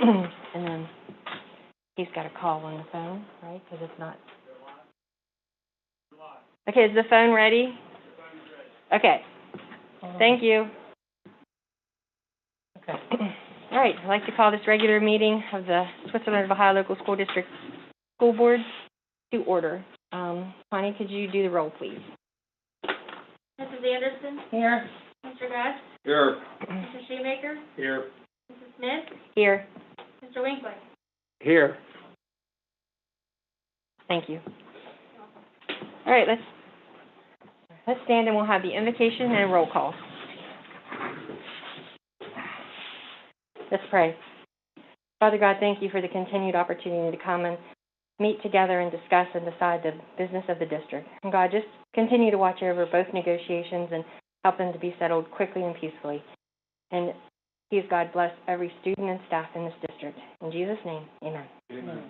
And then he's got a call on the phone, right? Because it's not. Okay, is the phone ready? Okay. Thank you. Okay. All right, I'd like to call this regular meeting of the Switzerland of Ohio Local School District School Board to order. Connie, could you do the roll, please? Mrs. Anderson? Here. Mr. Gus? Here. Mr. Shoemaker? Here. Mrs. Smith? Here. Mr. Winkler? Here. Thank you. All right, let's stand and we'll have the invocation and roll call. Let's pray. Father God, thank you for the continued opportunity to come and meet together and discuss and decide the business of the district. And God, just continue to watch over both negotiations and help them to be settled quickly and peacefully. And please, God, bless every student and staff in this district. In Jesus' name, amen. Amen.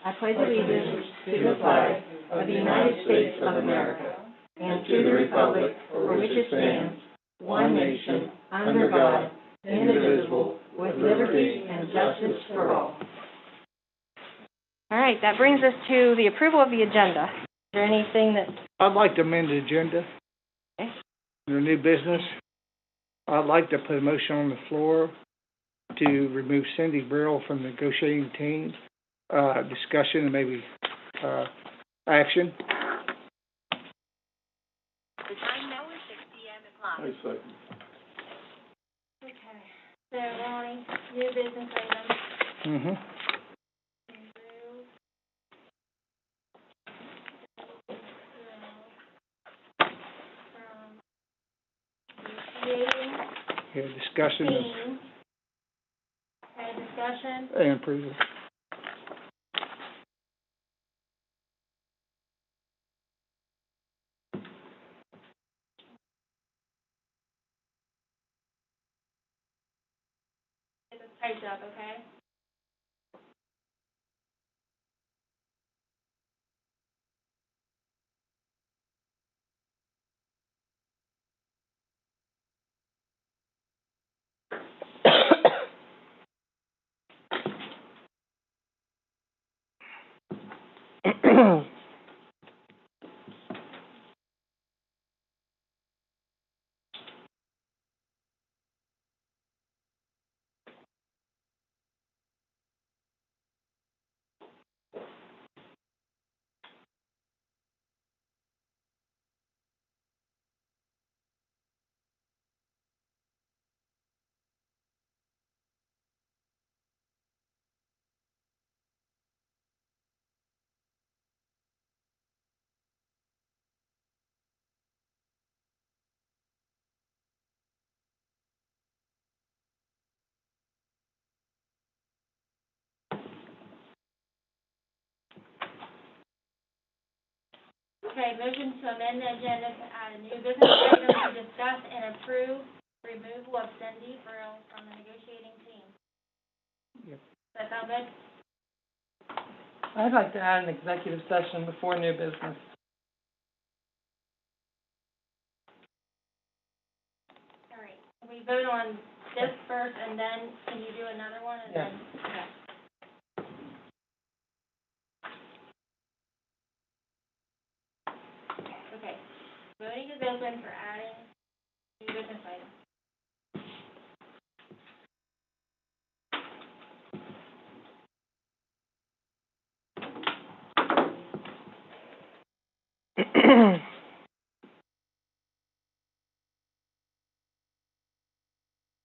I pledge allegiance to the flag of the United States of America and to the republic for which it stands, one nation, under God, indivisible, with liberty and justice for all. All right, that brings us to the approval of the agenda. Is there anything that... I'd like to amend the agenda. Okay. Under new business, I'd like to put a motion on the floor to remove Cindy Brill from the negotiating team, discussion and maybe action. The time now is 6 p.m. o'clock. I second. Okay. So, Ronnie, new business items. Mm-hmm. Yeah, discussion Okay, discussion. and approval. Get this typed up, okay? Okay, motion to amend the agenda to add a new business item to discuss and approve removal of Cindy Brill from the negotiating team. Yep. Does that sound good? I'd like to add an executive session before new business. All right. Can we vote on this first and then can you do another one and Yeah. then? Okay. Okay. Voting is open for adding new business item.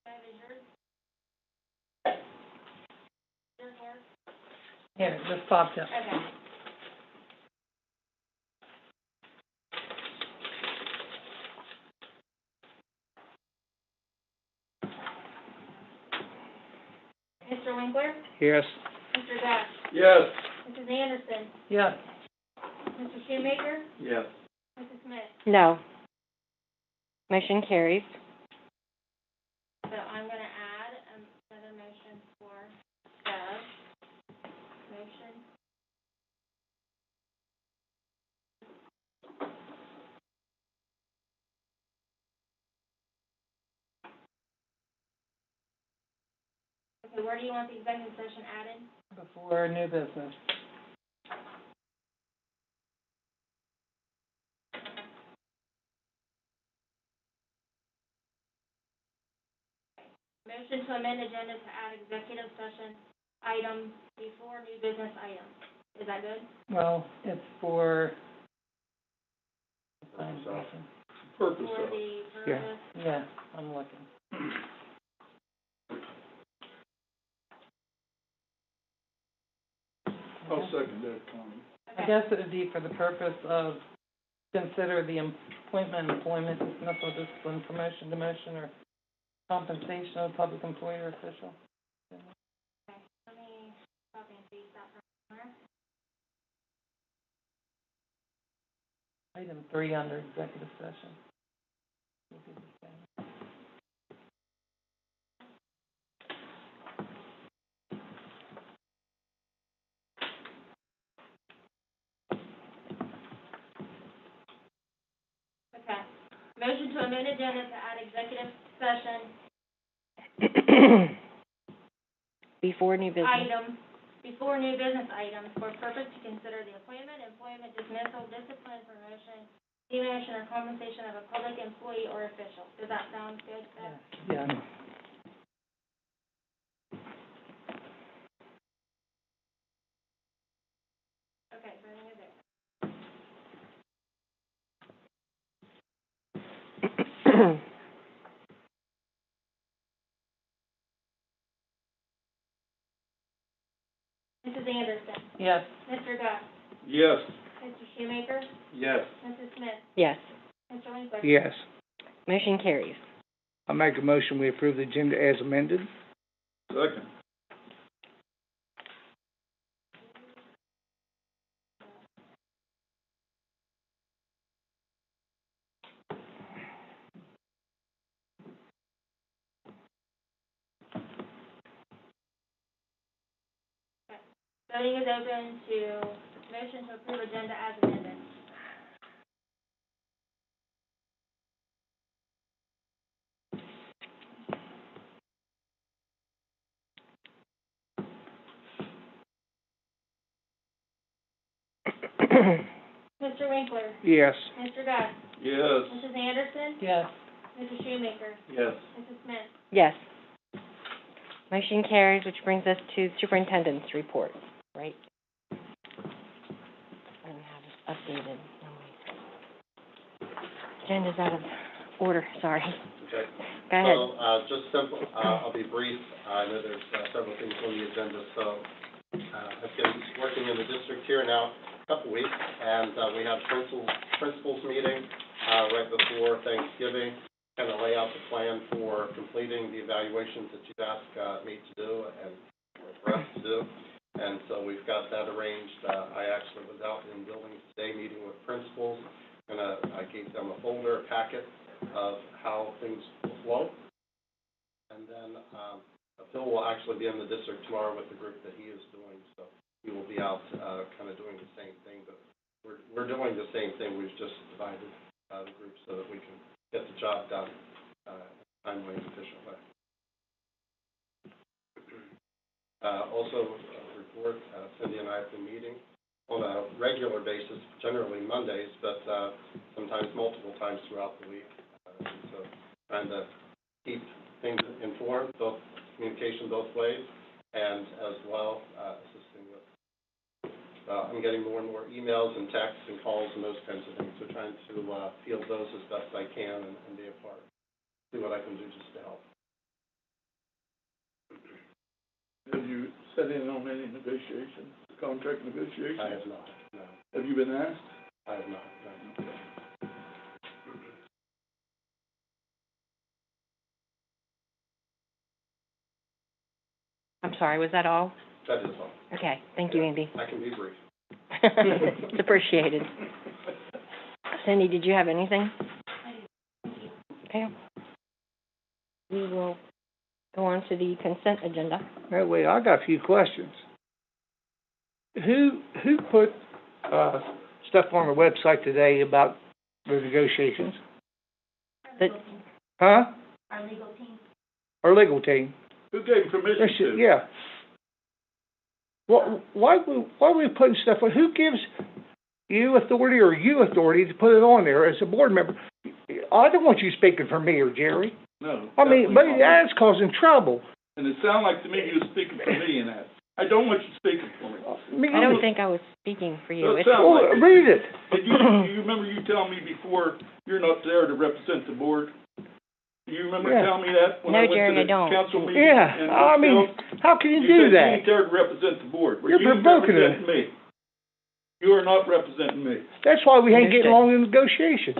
Bev, is yours work? Yeah, it just popped up. Okay. Mr. Winkler? Yes. Mr. Gus? Yes. Mrs. Anderson? Yes. Mr. Shoemaker? Yes. Mrs. Smith? No. Motion carries. So I'm gonna add another motion for Bev. Motion. Okay, where do you want the executive session added? Before new business. Motion to amend agenda to add executive session item before new business item. Is that good? Well, it's for. Purpose of. For the purpose? Yeah, I'm looking. I'll second that, Connie. I guess it would be for the purpose of consider the employment, dismissal, discipline, promotion, demotion, or compensation of public employee or official. Okay, let me copy and paste that from somewhere. Item 3 under executive session. Will be the same. Okay. Motion to amend agenda to add executive session Before new business. item, before new business items for purpose to consider the appointment, employment, dismissal, discipline, promotion, demotion, or compensation of a public employee or official. Does that sound good? Yeah. Okay, bring it there. Mrs. Anderson, Yes. Mr. Gus, Yes. Mr. Shoemaker, Yes. Mrs. Smith, Yes. Mr. Winkler. Yes. Motion carries. I make a motion, we approve the agenda as amended. Second. Voting is open to motion to approve agenda as amended. Mr. Winkler, Yes. Mr. Gus, Yes. Mrs. Anderson, Yes. Mr. Shoemaker, Yes. Mrs. Smith. Yes. Motion carries, which brings us to superintendent's report, right? I don't have it updated. No, wait. Agenda's out of order, sorry. Okay. Go ahead. So, just simple, I'll be brief. I know there's several things on the agenda, so I've been working in the district here now a couple weeks, and we have principals meeting right before Thanksgiving, kind of lay out the plan for completing the evaluations that you've asked me to do and for us to do. And so we've got that arranged. I actually was out in buildings today meeting with principals, and I gave them a folder, a packet of how things will flow. And then Phil will actually be in the district tomorrow with the group that he is doing, so he will be out kind of doing the same thing. But we're doing the same thing. We've just divided the group so that we can get the job done in a timely and efficient way. Also, a report, Cindy and I have been meeting on a regular basis, generally Mondays, but sometimes multiple times throughout the week. So trying to keep things informed, both communication both ways, and as well assisting with. I'm getting more and more emails and texts and calls and those kinds of things, so trying to field those as best I can and be a part. See what I can do just to help. Have you set in on any negotiations, contract negotiations? I have not, no. Have you been asked? I have not, no. I'm sorry, was that all? That is all. Okay, thank you, Andy. I can be brief. It's appreciated. Cindy, did you have anything? Okay. We will go on to the consent agenda. Hey, wait, I got a few questions. Who put stuff on the website today about the negotiations? The- Huh? Our legal team. Our legal team. Who gave him permission to? Yeah. Why are we putting stuff on, who gives you authority to put it on there as a board member? I don't want you speaking for me or Jerry. No. I mean, but definitely not. that's causing trouble. And it sounded like to me you were speaking for me in that. I don't want you speaking for me. I don't think I was speaking for you. Does It's, sound Well, like it. read it. Did you remember you telling me before, you're not there to represent the board? Do you remember Yeah. telling me that when No, I went Jerry, to I the don't. council meeting? Yeah, in I mean, Brookfield? how can you You do said you that? ain't there to represent the board. Well, You're you ain't provoking it. representing me. You are not representing me. That's why we ain't getting Understood. along in negotiations.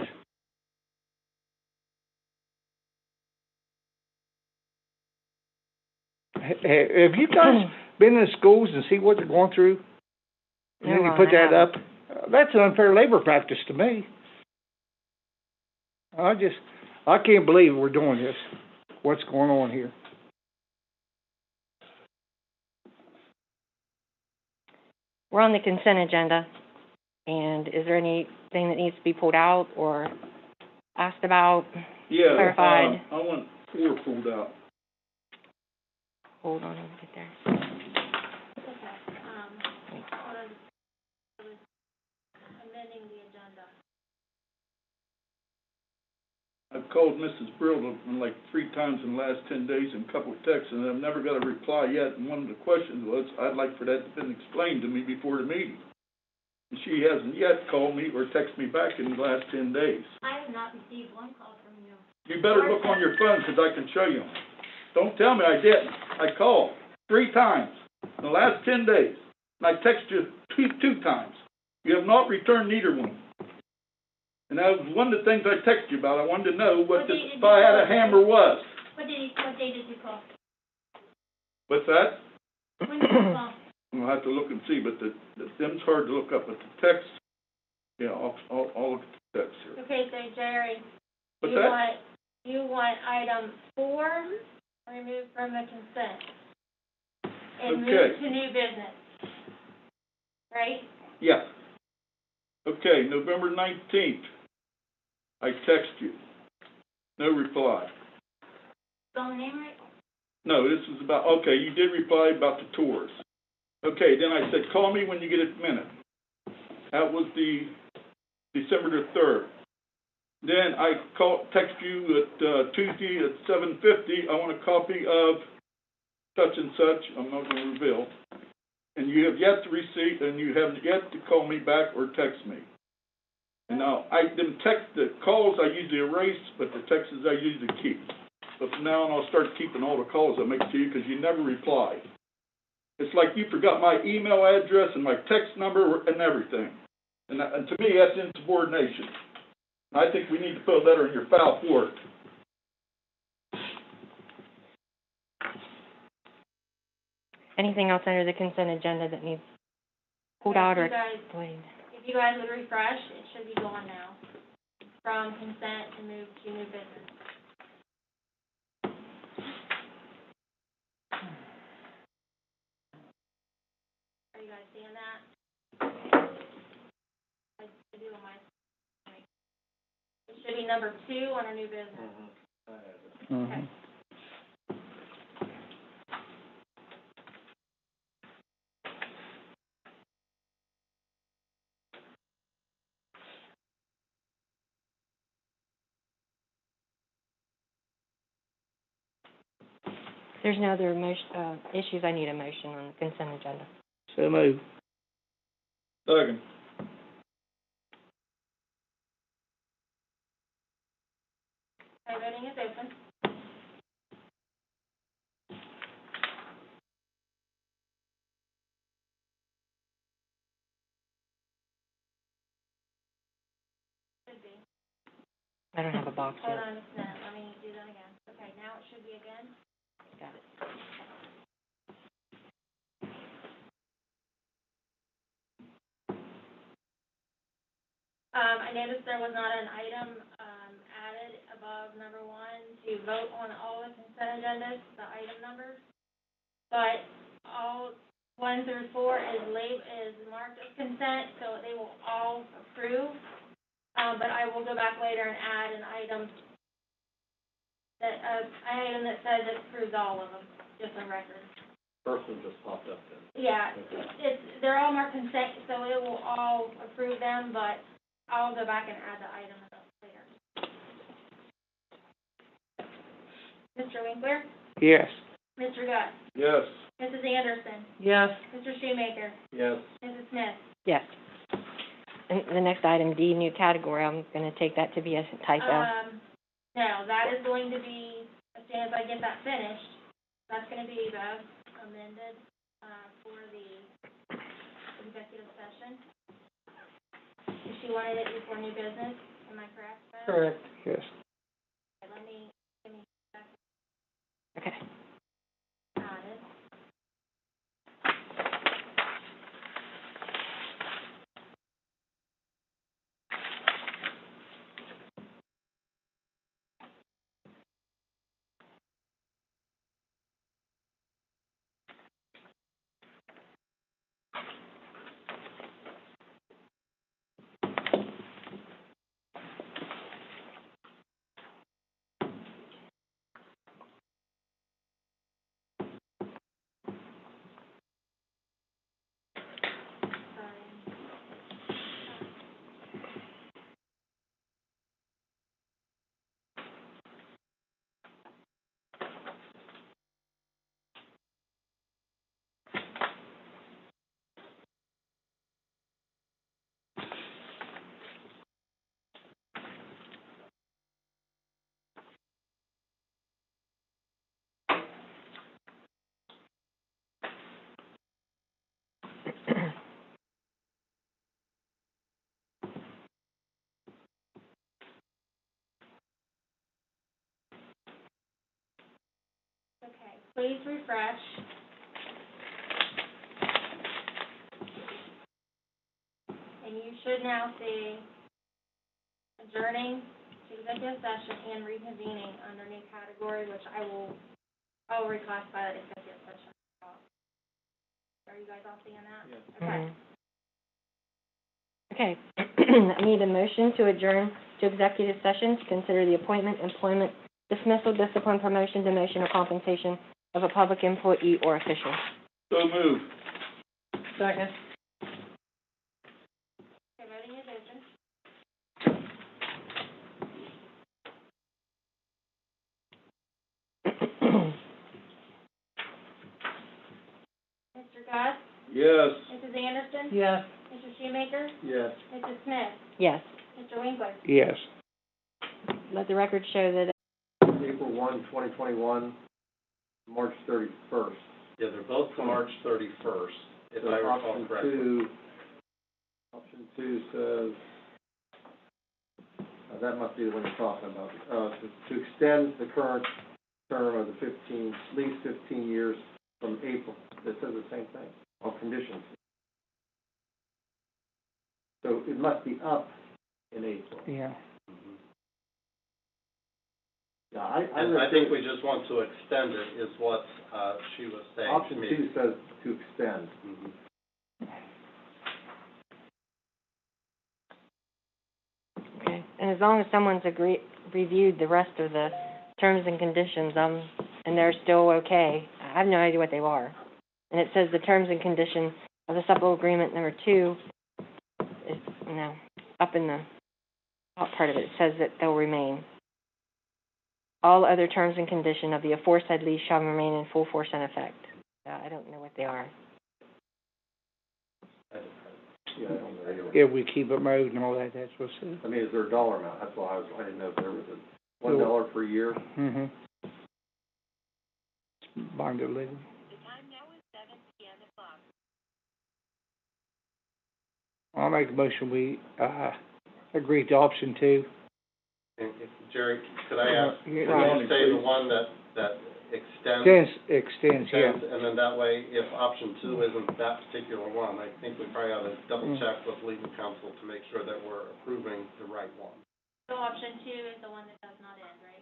Have you guys been in schools and see what they're going through? And then No, you I put that up? haven't. That's an unfair labor practice to me. I can't believe we're doing this. What's going on here? we're on the consent agenda, and is there anything that needs to be pulled out or asked about, Yeah, clarified? I want 4 pulled out. Hold on, let me get there. Okay, what I was amending the agenda. I've called Mrs. Brill like 3 times in the last 10 days and a couple of texts, and I've never got a reply yet. And one of the questions was, I'd like for that to been explained to me before the meeting. And she hasn't yet called me or texted me back in the last 10 days. I have not received one call from you. You better look on your phone, because I can show you. Don't tell me I didn't. I called 3 times in the last 10 days, and I texted you two times. You have not returned neither one. And that was one of the things I texted you about. I wanted to know what this, if I had a hammer was. What day did you call? What's that? When did you call? I'll have to look and see, but them's hard to look up, but the text, yeah, I'll look at the text here. Okay, so Jerry, What's you that? want item 4 removed from the consent and Okay. moved to new business, right? Yeah. Okay, November 19th, I text you. No reply. Spell the name right? No, this is about, okay, you did reply about the tours. Okay, then I said, call me when you get a minute. That was the December the 3rd. Then I text you at Tuesday at 7:50, I want a copy of such and such, I'm not going to reveal. And you have yet to receive, and you haven't yet to call me back or text me. And now, the calls I usually erase, but the texts I usually keep. But from now on, I'll start keeping all the calls I make to you, because you never reply. It's like you forgot my email address and my text number and everything. And to me, that's insubordination. And I think we need to put a letter in your file for it. Anything else under the consent agenda that needs pulled out or If you guys- explained? If you guys would refresh, it should be gone now, from consent to move to new business. Are you guys seeing that? I do on my, it should be number 2 on our new business. Mm-hmm. There's no other issues I need a motion on the consent agenda. So move. Second. Okay, voting is open. Should be. I don't have a box Hold yet. on just a minute, let me do that again. Okay, now it should be again. Got it. I noticed there was not an item, added above number 1 to vote on all the consent agendas, the item numbers. But all 1 through 4 is marked as consent, so they will all approve. But I will go back later and add an item that says it approves all of them. just a record. First one just popped up then. Yeah, Okay. they're all marked consent, so it will all approve them, but I'll go back and add the item later. Mr. Winkler, Yes. Mr. Gus, Yes. Mrs. Anderson, Yes. Mr. Shoemaker, Yes. Mrs. Smith. Yes. And the next item, D, new category, I'm gonna take that to be a typo. No, that is going to be, as soon as I get that finished, that's gonna be the amended, for the executive session. If she wanted it before new business, am I correct, Ben? Correct. Yes. Okay, give me a second, Okay. add it. Okay, please refresh. And you should now see adjourning to executive session and reconvening under new category, which I will reclassify that executive session. Are you guys all seeing that? Yes. Okay. Okay. I need a motion to adjourn to executive session to consider the appointment, employment, dismissal, discipline, promotion, demotion, or compensation of a public employee or official. So moved. Second. Okay, voting is open. Mr. Gus, Yes. Mrs. Anderson, Yes. Mr. Shoemaker, Yes. Mrs. Smith, Yes. Mr. Winkler. Yes. Let the record show that, April 1, 2021, March 31st. Yeah, they're both to March 31st, if I recall correctly. Option two says, that must be the one you're talking about, to extend the current term of the at least 15 years from April. It says the same thing, on conditions. So it must be up in April. Yeah. Yeah, I think we just want to extend it, is what she was saying. Option two says to extend. okay, and as long as someone's reviewed the rest of the terms and conditions, and they're still okay, I have no idea what they are. And it says the terms and conditions of the supplemental agreement number 2 is, up in the top part of it, it says that they'll remain. All other terms and conditions of the aforesaid lease shall remain in full force and effect. I don't know what they are. Yeah, I don't know either. If we keep it mowed and all that, that's what's it. I mean, is there a dollar amount? That's why I didn't know if there was a $1 per year. Mm-hmm. Bonded living. I'll make a motion, we, agree to option 2. And Jerry, could I ask, Yeah, can you say the one that extends? Extends, yeah. And then that way, if option 2 isn't that particular one, I think we probably ought to double check with legal counsel to make sure that we're approving the right one. So option 2 is the one that does not end, right?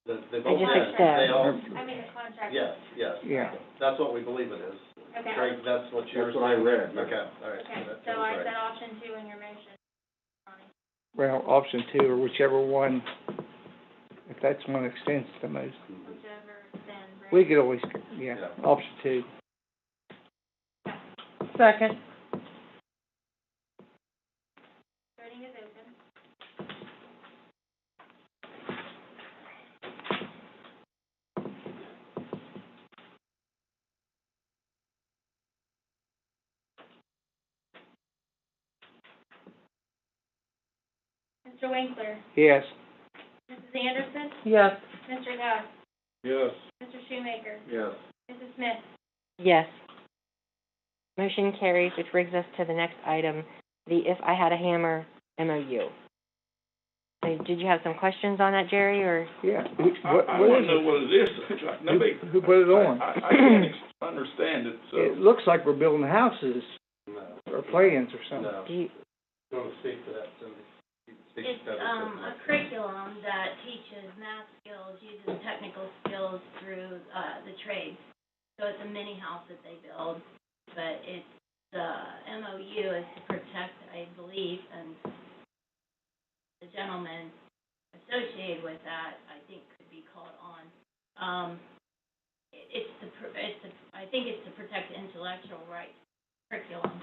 They both just end. extend. They all, I mean, the contract. yes. Yeah. That's what we believe it is. Okay. Greg, that's what you're saying? That's what I read. Okay, all right. Okay, That so sounds I right. said option 2 in your motion, Ronnie. Well, option 2, or whichever one, if that's one extends the most. Whichever extends, right? We could always, yeah, Yeah. option two. Second. Voting is open. Mr. Winkler, Yes. Mrs. Anderson, Yes. Mr. Goss, Yes. Mr. Shoemaker, Yes. Mrs. Smith. Yes. Motion carries, which brings us to the next item, the If I Had a Hammer MOU. So, did you have some questions on that, Jerry, or? Yeah. I What wanna is know it? what it is. Nobody. Who put it on? I can't understand it, so. It looks like we're building houses No. or plans or something. No. Do you, You want to speak to that, Cindy? Speak It's, to that. a curriculum that teaches math skills, uses technical skills through, the trades. So it's a mini house that they build, but it's, the MOU is to protect, I believe, and the gentleman associated with that, I think, could be called on. I think it's to protect intellectual rights curriculum.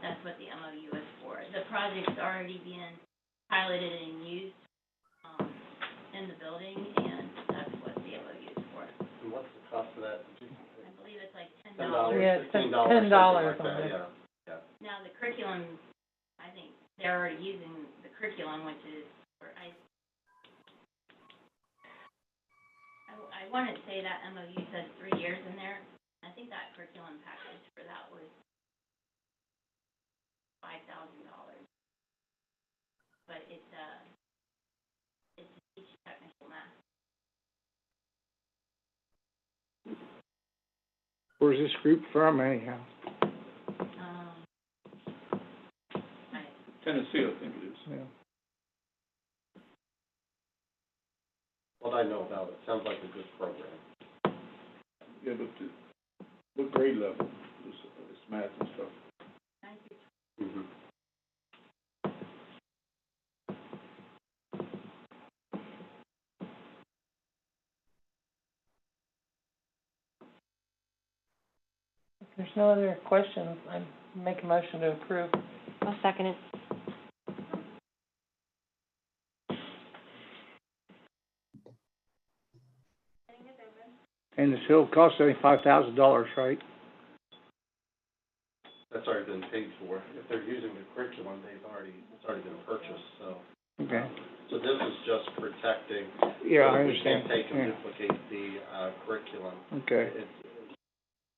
That's what the MOU is for. The project's already being piloted and used, in the building, and that's what the MOU is for. And what's the cost of that? I believe it's like $10. Yeah, it's $15, $10 something on like it. that, yeah. Now, the curriculum, I think they're already using the curriculum, which is, I want to say that MOU says 3 years in there. I think that curriculum package for that was $5,000. But it's to teach technical math. Where's this group from anyhow? Tennessee, I think it is. Yeah. What I know about it, sounds like a good program. Yeah, but what grade level is math and stuff? Mm-hmm. If there's no other questions, I make a motion to approve. I'll second it. And this will cost $75,000, right? That's already been paid for. If they're using the curriculum, it's already been purchased, so. Okay. So this is just protecting. Yeah, so I We can't understand. take and Yeah. duplicate the, curriculum. Okay.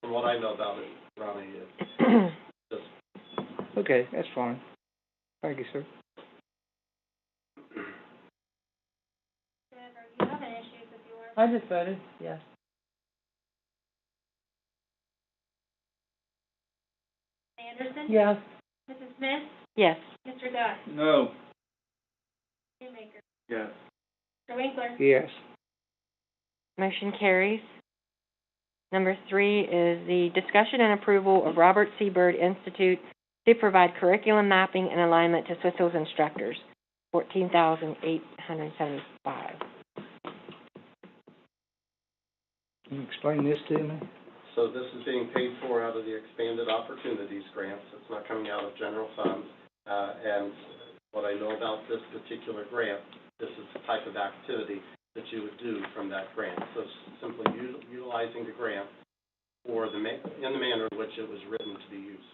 From what I know about it, Ronnie, it's just, Okay, that's fine. Thank you, sir. Jennifer, you have an issue with yours? I just voted yes. Anderson? Yes. Mrs. Smith? Yes. Mr. Goss? No. Shoemaker? Yes. Mr. Winkler? Yes. Motion carries. Number 3 is the discussion and approval of Robert C. Byrd Institute to provide curriculum mapping and alignment to Swiss Hills instructors, $14,875. Can you explain this to me? so this is being paid for out of the Expanded Opportunities Grants. It's not coming out of general funds. And what I know about this particular grant, this is the type of activity that you would do from that grant. So simply utilizing the grant for in the manner in which it was written to be used.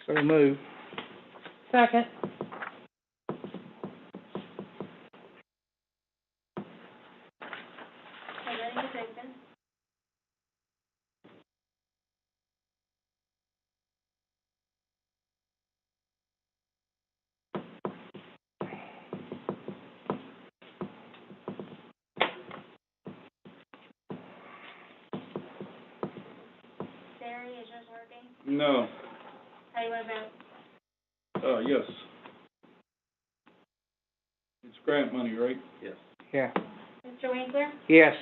So move. Second. Voting is open. Barry, is yours working? No. How do you want to vote? Yes. It's grant money, right? Yes. Yeah. Mr. Winkler? Yes.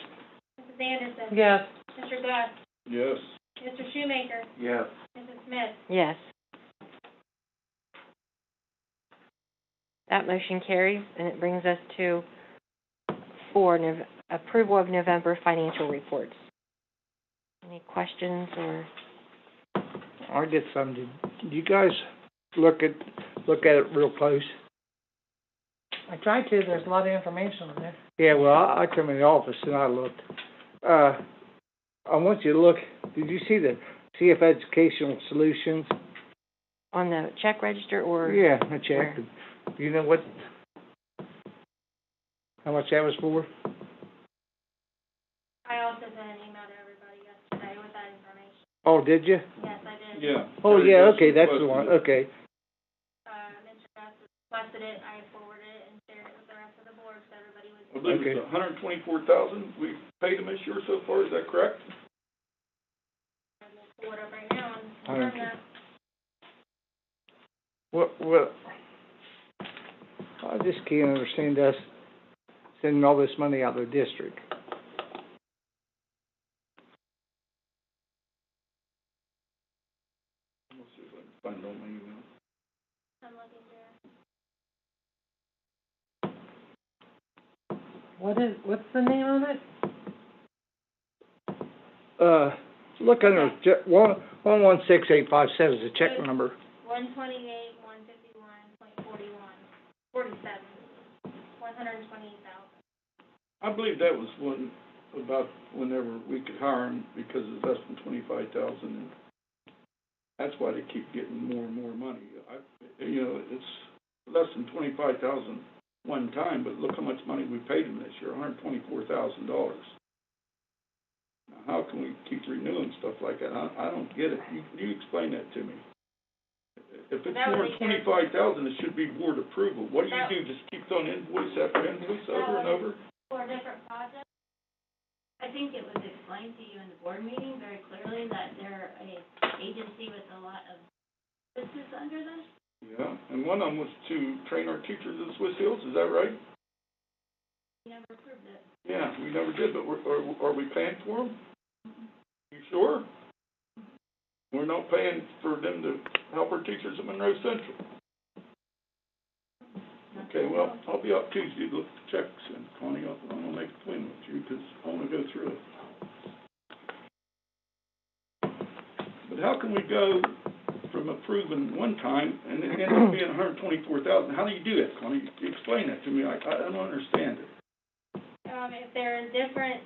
Mrs. Anderson? Yes. Mr. Goss? Yes. Mr. Shoemaker? Yes. Mrs. Smith? Yes. That motion carries, and it brings us to approval of November financial reports. Any questions or? I get some. Did you guys look at it real close? I tried to, there's a lot of information in there. Yeah, well, I come in the office and I looked. I want you to look, did you see the CF Educational Solutions? On the check register or? Yeah, I checked. where? Do you know how much that was for? I also sent an email to everybody yesterday with that information. Oh, did you? Yes, I did. Yeah. Oh, Terry yeah, Gus okay, that's the requested one, it. okay. Mr. Gus requested it, I forwarded it and shared it with the rest of the board, so everybody was. I believe it's $124,000 we've paid them this year so far, is that correct? I will pull it up right now and confirm that. Well, I just can't understand us sending all this money out of the district. Let's see if I can find it on my email. I'm looking there. What's the name of it? Look under 116857 is the check number. 128, 151.47, 128,000. I believe that was one about whenever we could hire them because it's less than 25,000. And that's why they keep getting more and more money. It's less than 25,000 one time, but look how much money we paid them this year, $124,000. Now, how can we keep renewing stuff like that? I don't get it. You explain that to me. If it's That would more be than 25,000, it should be board approval. What do you do? Just keep throwing invoice after invoice over and over? For different projects. I think it was explained to you in the board meeting very clearly that they're an agency with a lot of business under them. Yeah, and one of them was to train our teachers at Swiss Hills, is that right? You never approved it. Yeah, we never did, but are we paying for them? You sure? We're not paying for them to help our teachers at Monroe Central. Okay, well, I'll be up Tuesday to look at the checks, and Connie, I'm gonna make a plan with you, because I wanna go through it. But how can we go from approving one time and it end up being $124,000? How do you do that, Connie? Explain that to me. I don't understand it. If they're in different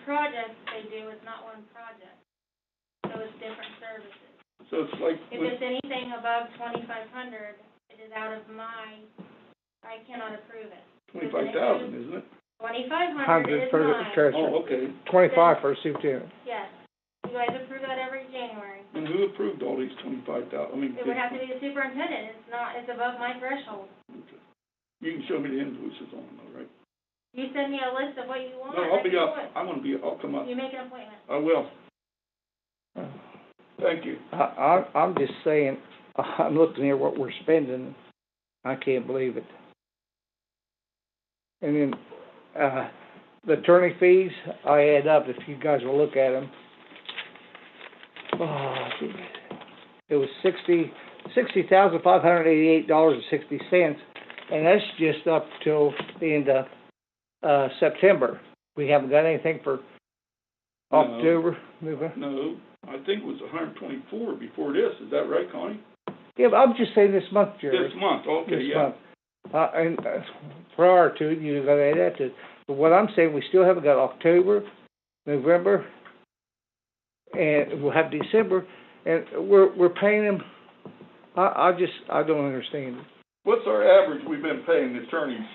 projects they do, it's not one project. So it's different services. So it's like, If it's anything above 2,500, it is out of I cannot approve it. 25,000, isn't it? 2,500 is for the mine, treasurer, Oh, okay. 25 for a superintendent. yes. You guys approve that every January. And who approved all these 25,000? I mean, It would have to be the superintendent, it's above my threshold. Okay. You can show me the invoices on them, all right? You send me a list of what you want, No, I I'll can be do up. it. I'll come up. You make an appointment. I will. Thank you. I'm just saying, I'm looking at what we're spending, I can't believe it. And then, the attorney fees, I add up, if you guys will look at them. Oh, geez. It was $60,588.60, and that's just up till the end of, September. We haven't got anything for No. October, November. No, I think it was 124 before this. Is that right, Connie? Yeah, but I'm just saying this month, Jerry. This month, okay, This yeah. month. And prior to it, you gotta add that to it. But what I'm saying, we still haven't got October, November, and we'll have December, and we're paying them. I don't understand it. What's our average we've been paying the attorneys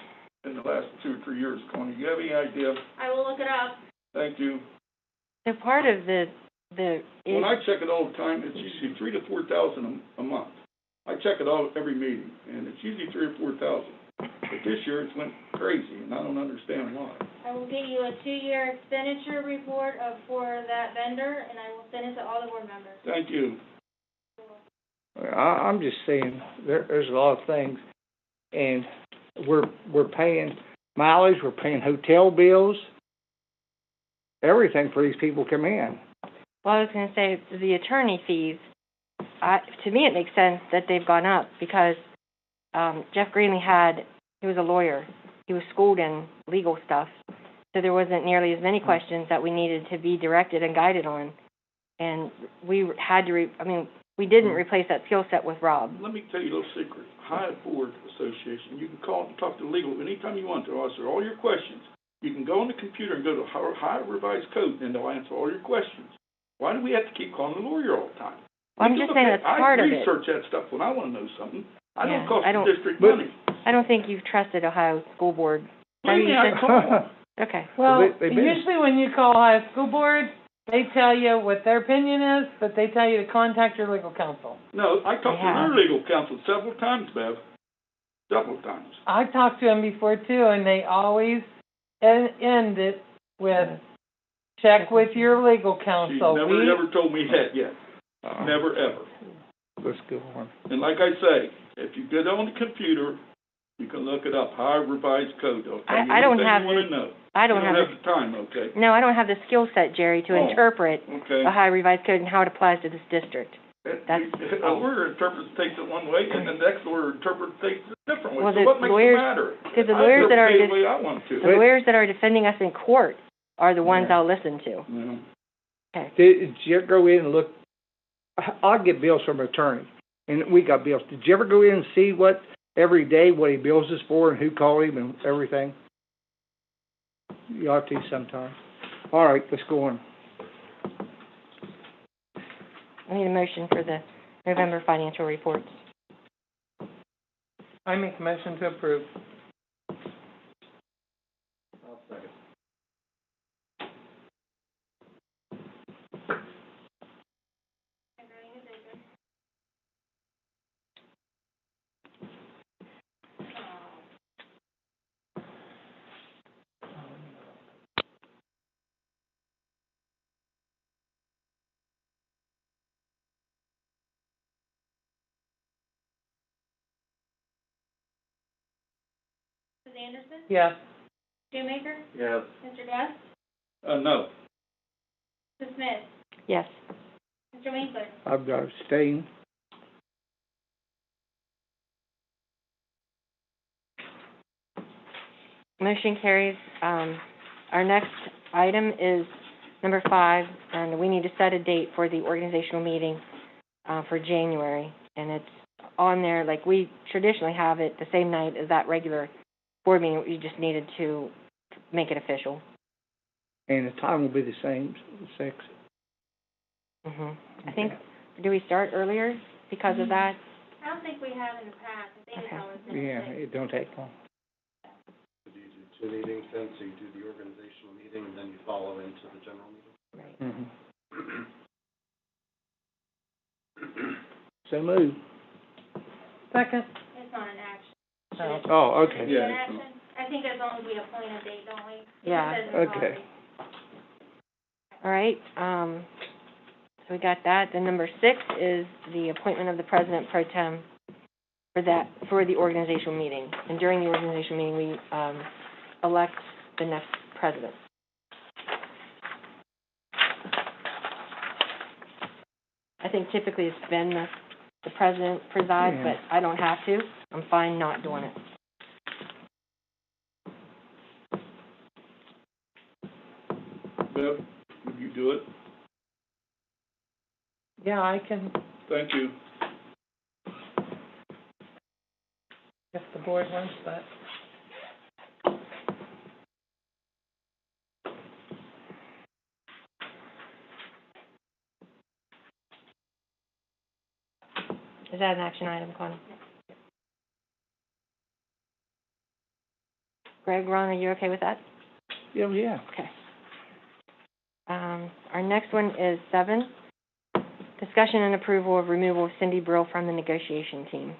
in the last 2 or 3 years, Connie? You have any idea? I will look it up. Thank you. So part of the When I check it all the time, it's usually 3,000 to 4,000 a month. I check it all every meeting, and it's usually 3,000 or 4,000. But this year it's went crazy, and I don't understand why. I will get you a 2-year expenditure report for that vendor, and I will send it to all the board members. Thank you. I'm just saying, there's a lot of things, and we're paying mileage, we're paying hotel bills, everything for these people come in. well, I was going to say, the attorney fees, to me, it makes sense that they've gone up because, Jeff Greenlee he was a lawyer. He was schooled in legal stuff. So there wasn't nearly as many questions that we needed to be directed and guided on. And we had to, we didn't replace that skill set with Rob. Let me tell you a little secret. High Board Association, you can call and talk to legal anytime you want to, answer all your questions. You can go on the computer and go to High Revised Code, and they'll answer all your questions. Why do we have to keep calling the lawyer all the time? Well, I'm just saying that's part of it. I research that stuff when I want to know something. I Yeah, don't cost I don't- the district money. I don't think you've trusted Ohio School Board. What do you mean I call? Okay. Well, They've been- usually when you call Ohio School Board, they tell you what their opinion is, but they tell you to contact your legal counsel. No, I talked to Yeah. their legal counsel several times, Bev. Several times. I talked to them before too, and they always end it with, check with your legal She's counsel. never ever told me that yet. Never ever. Let's go on. And like I say, if you get on the computer, you can look it up, High Revised Code. They'll tell you I don't anything have you want the- to know. I don't You have don't have the time, okay? No, I don't have the skill set, Jerry, to Oh. interpret Okay. Ohio Revised Code and how it applies to this district. That's- A lawyer interprets things in one way, and the next lawyer interprets things a different way. Well, So the what makes lawyers- it matter? because the lawyers that are I interpret it just- the way I want to. The lawyers that are defending us in court are the ones Yeah. I'll listen to. Yeah. Okay. Did you ever go in and look? I get bills from an attorney, and we got bills. Did you ever go in and see every day what he bills us for and who called him and everything? You ought to sometime. All right, let's go on. I need a motion for the November financial reports. I make a motion to approve. I'll second. Mrs. Anderson? Yes. Shoemaker? Yes. Mr. West? No. Mrs. Smith? Yes. Mr. Winkler? I've got to abstain. Motion carries. Our next item is number 5, and we need to set a date for the organizational meeting for January. And it's on there, like we traditionally have it the same night as that regular board meeting. We just needed to make it official. And the time will be the same, 6. I think, do we start earlier because of that? I don't think we have in the past. I think it's Okay. always been Yeah, six. it don't take long. Do you do 2 meetings then? So you do the organizational meeting, and then you follow into the general meeting? Right. So move. Second? It's not an action. No. Oh, okay. Is it an Yeah. action? I think as long as we appoint a date, don't we? Yeah. It says in the Okay. policy. All right, so we got that. Then number 6 is the appointment of the president pro tem for the organizational meeting. And during the organizational meeting, we, elect the next president. I think typically it's been the president presides, Yeah. but I don't have to. I'm fine not doing it. Bev, would you do it? Yeah, I can, Thank you. if the board wants that. Is that an action item, Connie? Greg, Ron, are you okay with that? Yeah, yeah. Okay. Our next one is 7, discussion and approval of removal of Cindy Brill from the negotiation team.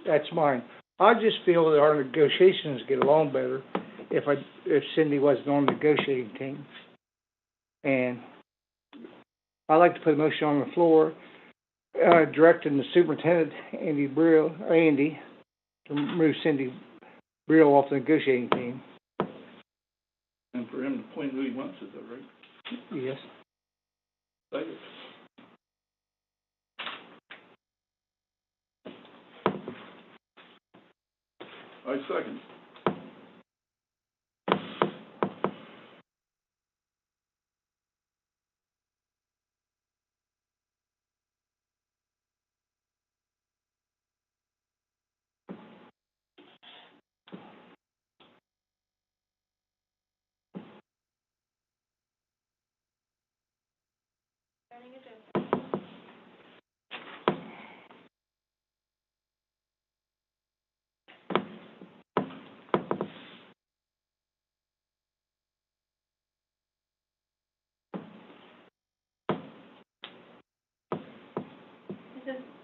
That's mine. I just feel that our negotiations get along better if Cindy wasn't on the negotiating team. And I'd like to put a motion on the floor, directing the superintendent, Andy, to remove Cindy Brill off the negotiating team. And for him to point who he wants, is that right? Yes. Second. I second.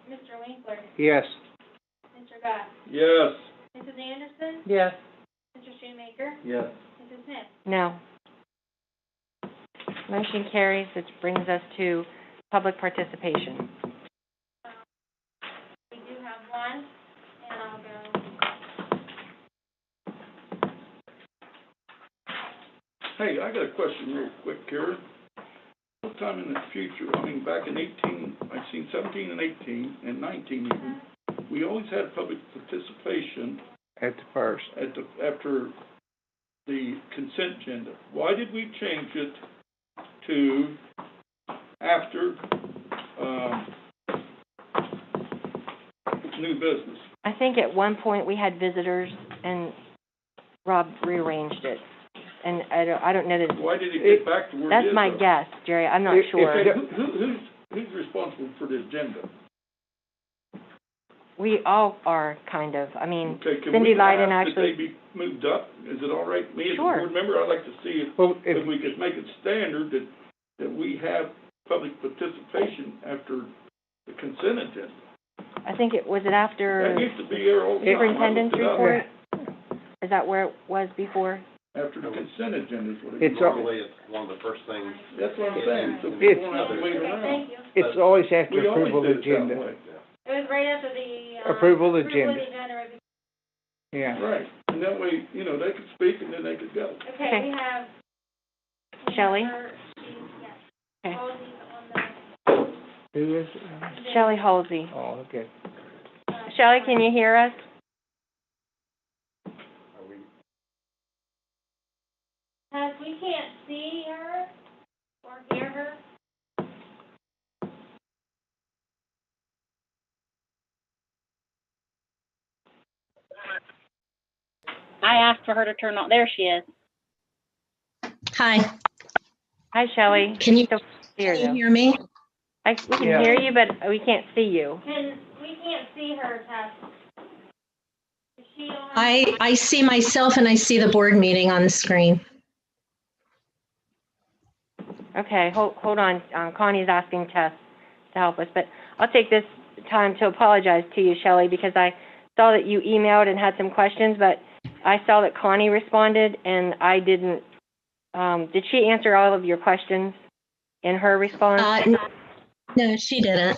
Mr. Winkler, Yes. Mr. Goff, Yes. Mrs. Anderson, Yes. Mr. Shoemaker, Yes. Mrs. Smith. No. Motion carries, which brings us to public participation. We do have one, and I'll go. Hey, I got a question real quick, Karen. Sometime in the future, I mean, back in 18, I've seen 17 and 18 and 19 even, we always had public participation At the first. after the consent agenda. Why did we change it to after, new business? I think at one point we had visitors and Rob rearranged it. And I don't know that, Why did it get back to where it that's is? my though? guess, Jerry, I'm not If sure. Okay, who's responsible for the agenda? We all are, kind of, I mean, Okay, can Cindy we Lyden ask that they actually, be moved up? Is it all right? Me as a Sure. board member, I'd like to see Well, if we could make it standard that we have public participation after the consent agenda. I think was it after That used to be there all the time. I superintendent's looked it up. report? Is that where it was before? After the consent agenda is what it It's is. Normally, it's one of the first things. That's what I'm saying, so It's- people don't have to wait Okay, around. thank you. It's always after We always approval did it that agenda. way. It was right after the, Approval approval of agenda. the agenda right before. Yeah. Right, and that way, you know, they could speak and then they could go. Okay, Okay. we have. Shelley? Yes. Okay. All these on Who is? the. Shelley Halsey. Oh, okay. Shelley, can you hear us? We can't see her or hear her. I asked for her to turn on. There she is. Hi, Hi, Shelley. can you, Still here, can you though. hear me? We can Yeah. hear you, but we can't see you. We can't see her, Tess. Is she on? I see myself and I see the board meeting on the screen. Okay, hold on. Connie's asking Tess to help us, but I'll take this time to apologize to you, Shelley, because I saw that you emailed and had some questions, but I saw that Connie responded and I didn't. Did she answer all of your questions in her response? No, she didn't.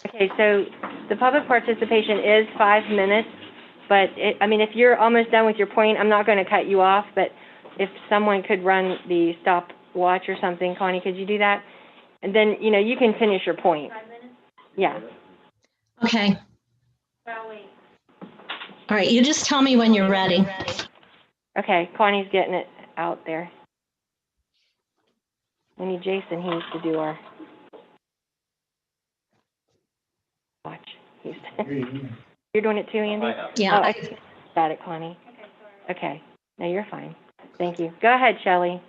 Okay, so the public participation is 5 minutes, but if you're almost done with your point, I'm not going to cut you off, but if someone could run the stopwatch or something, Connie, could you do that? And then, you can finish your point. 5 minutes? Yeah. Okay, I'll wait. all right, you just tell me when you're ready. Okay, Connie's getting it out there. We need Jason, he needs to do our watch. You're doing it too, Andy? I have. Yeah, Oh, I got it, Connie. Okay, no, you're fine. Thank you. Go ahead, Shelley.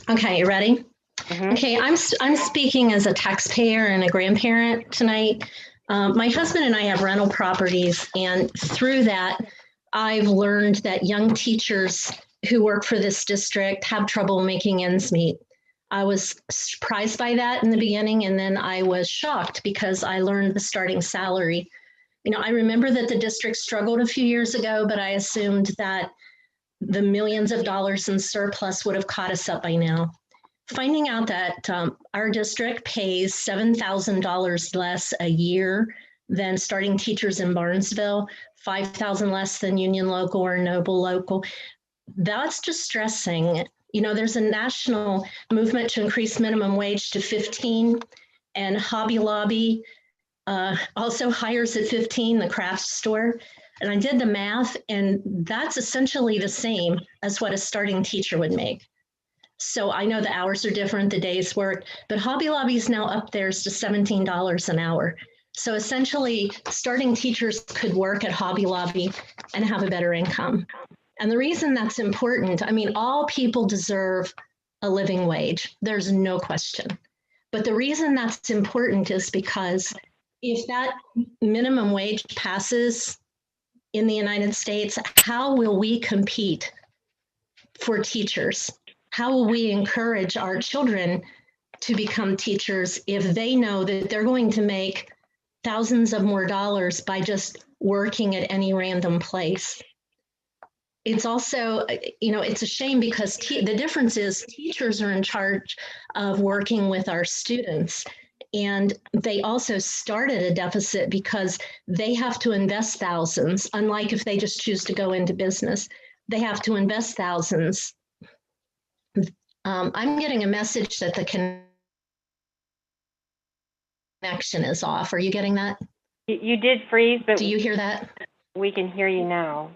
okay, you ready? Mhm. Okay, I'm speaking as a taxpayer and a grandparent tonight. My husband and I have rental properties, and through that, I've learned that young teachers who work for this district have trouble making ends meet. I was surprised by that in the beginning, and then I was shocked because I learned the starting salary. I remember that the district struggled a few years ago, but I assumed that the millions of dollars in surplus would have caught us up by now. Finding out that our district pays $7,000 less a year than starting teachers in Barnesville, $5,000 less than Union Local or Noble Local, that's distressing. There's a national movement to increase minimum wage to 15, and Hobby Lobby also hires at 15, the craft store. And I did the math, and that's essentially the same as what a starting teacher would make. So I know the hours are different, the days worked, but Hobby Lobby's now up theirs to $17 an hour. So essentially, starting teachers could work at Hobby Lobby and have a better income. And the reason that's important, I mean, all people deserve a living wage. There's no question. But the reason that's important is because if that minimum wage passes in the United States, how will we compete for teachers? How will we encourage our children to become teachers if they know that they're going to make thousands of more dollars by just working at any random place? It's also, it's a shame because the difference is teachers are in charge of working with our students. And they also start at a deficit because they have to invest thousands, unlike if they just choose to go into business. They have to invest thousands. I'm getting a message that the connection is off. Are you getting that? You did freeze, but Do you hear that? we can hear you now.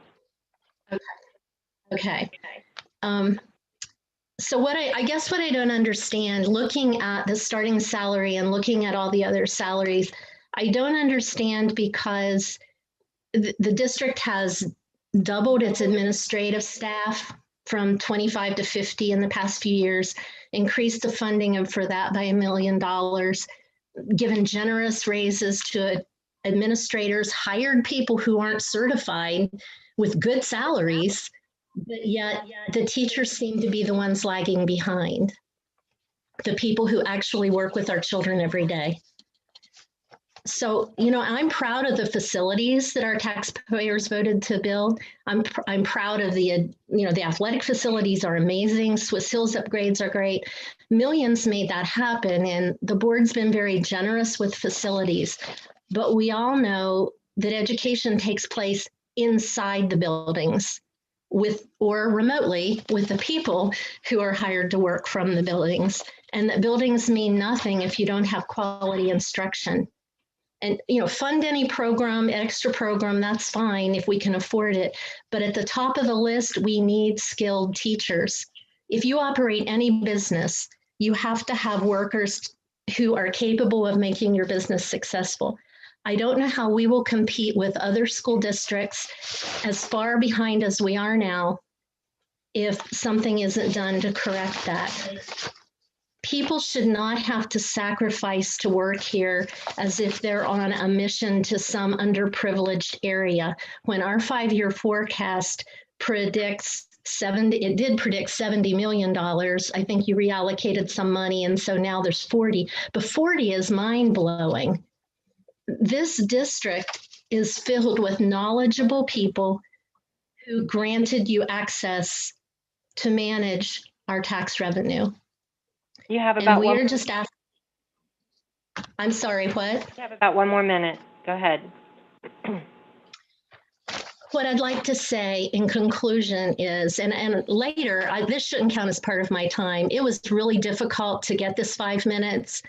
Okay. So what I guess what I don't understand, looking at the starting salary and looking at all the other salaries, I don't understand because the district has doubled its administrative staff from 25 to 50 in the past few years, increased the funding for that by $1 million, given generous raises to administrators, hired people who aren't certified with good salaries, but yet the teachers seem to be the ones lagging behind, the people who actually work with our children every day. So, I'm proud of the facilities that our taxpayers voted to build. I'm proud of the athletic facilities are amazing. Swiss Hills upgrades are great. Millions made that happen, and the board's been very generous with facilities. But we all know that education takes place inside the buildings or remotely with the people who are hired to work from the buildings. And that buildings mean nothing if you don't have quality instruction. And, fund any program, extra program, that's fine if we can afford it. But at the top of the list, we need skilled teachers. If you operate any business, you have to have workers who are capable of making your business successful. I don't know how we will compete with other school districts as far behind as we are now if something isn't done to correct that. People should not have to sacrifice to work here as if they're on a mission to some underprivileged area. When our 5-year forecast predicts it did predict $70 million. I think you reallocated some money, and so now there's 40. But 40 is mind-blowing. This district is filled with knowledgeable people who granted you access to manage our tax revenue. You have And about we are just asking. I'm sorry, what? You have about 1 more minute. Go ahead. What I'd like to say in conclusion is, and later, this shouldn't count as part of my time. It was really difficult to get this 5 minutes,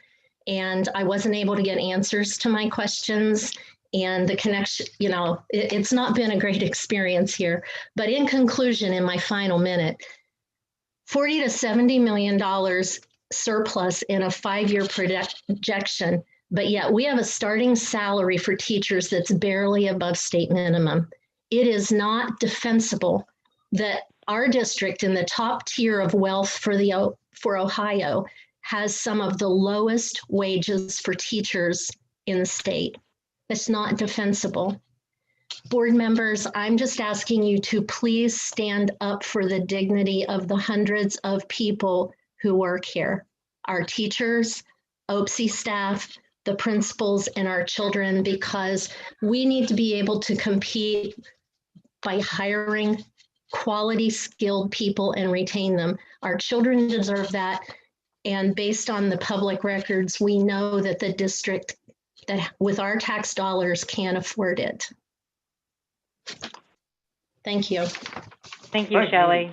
and I wasn't able to get answers to my questions. And the connection, it's not been a great experience here. But in conclusion, in my final minute, $40 to $70 million surplus in a 5-year projection, but yet we have a starting salary for teachers that's barely above state minimum. It is not defensible that our district in the top tier of wealth for Ohio has some of the lowest wages for teachers in the state. It's not defensible. Board members, I'm just asking you to please stand up for the dignity of the hundreds of people who work here, our teachers, OPSI staff, the principals, and our children, because we need to be able to compete by hiring quality, skilled people and retain them. Our children deserve that. And based on the public records, we know that the district that with our tax dollars can afford it. Thank you. Thank you, Shelley.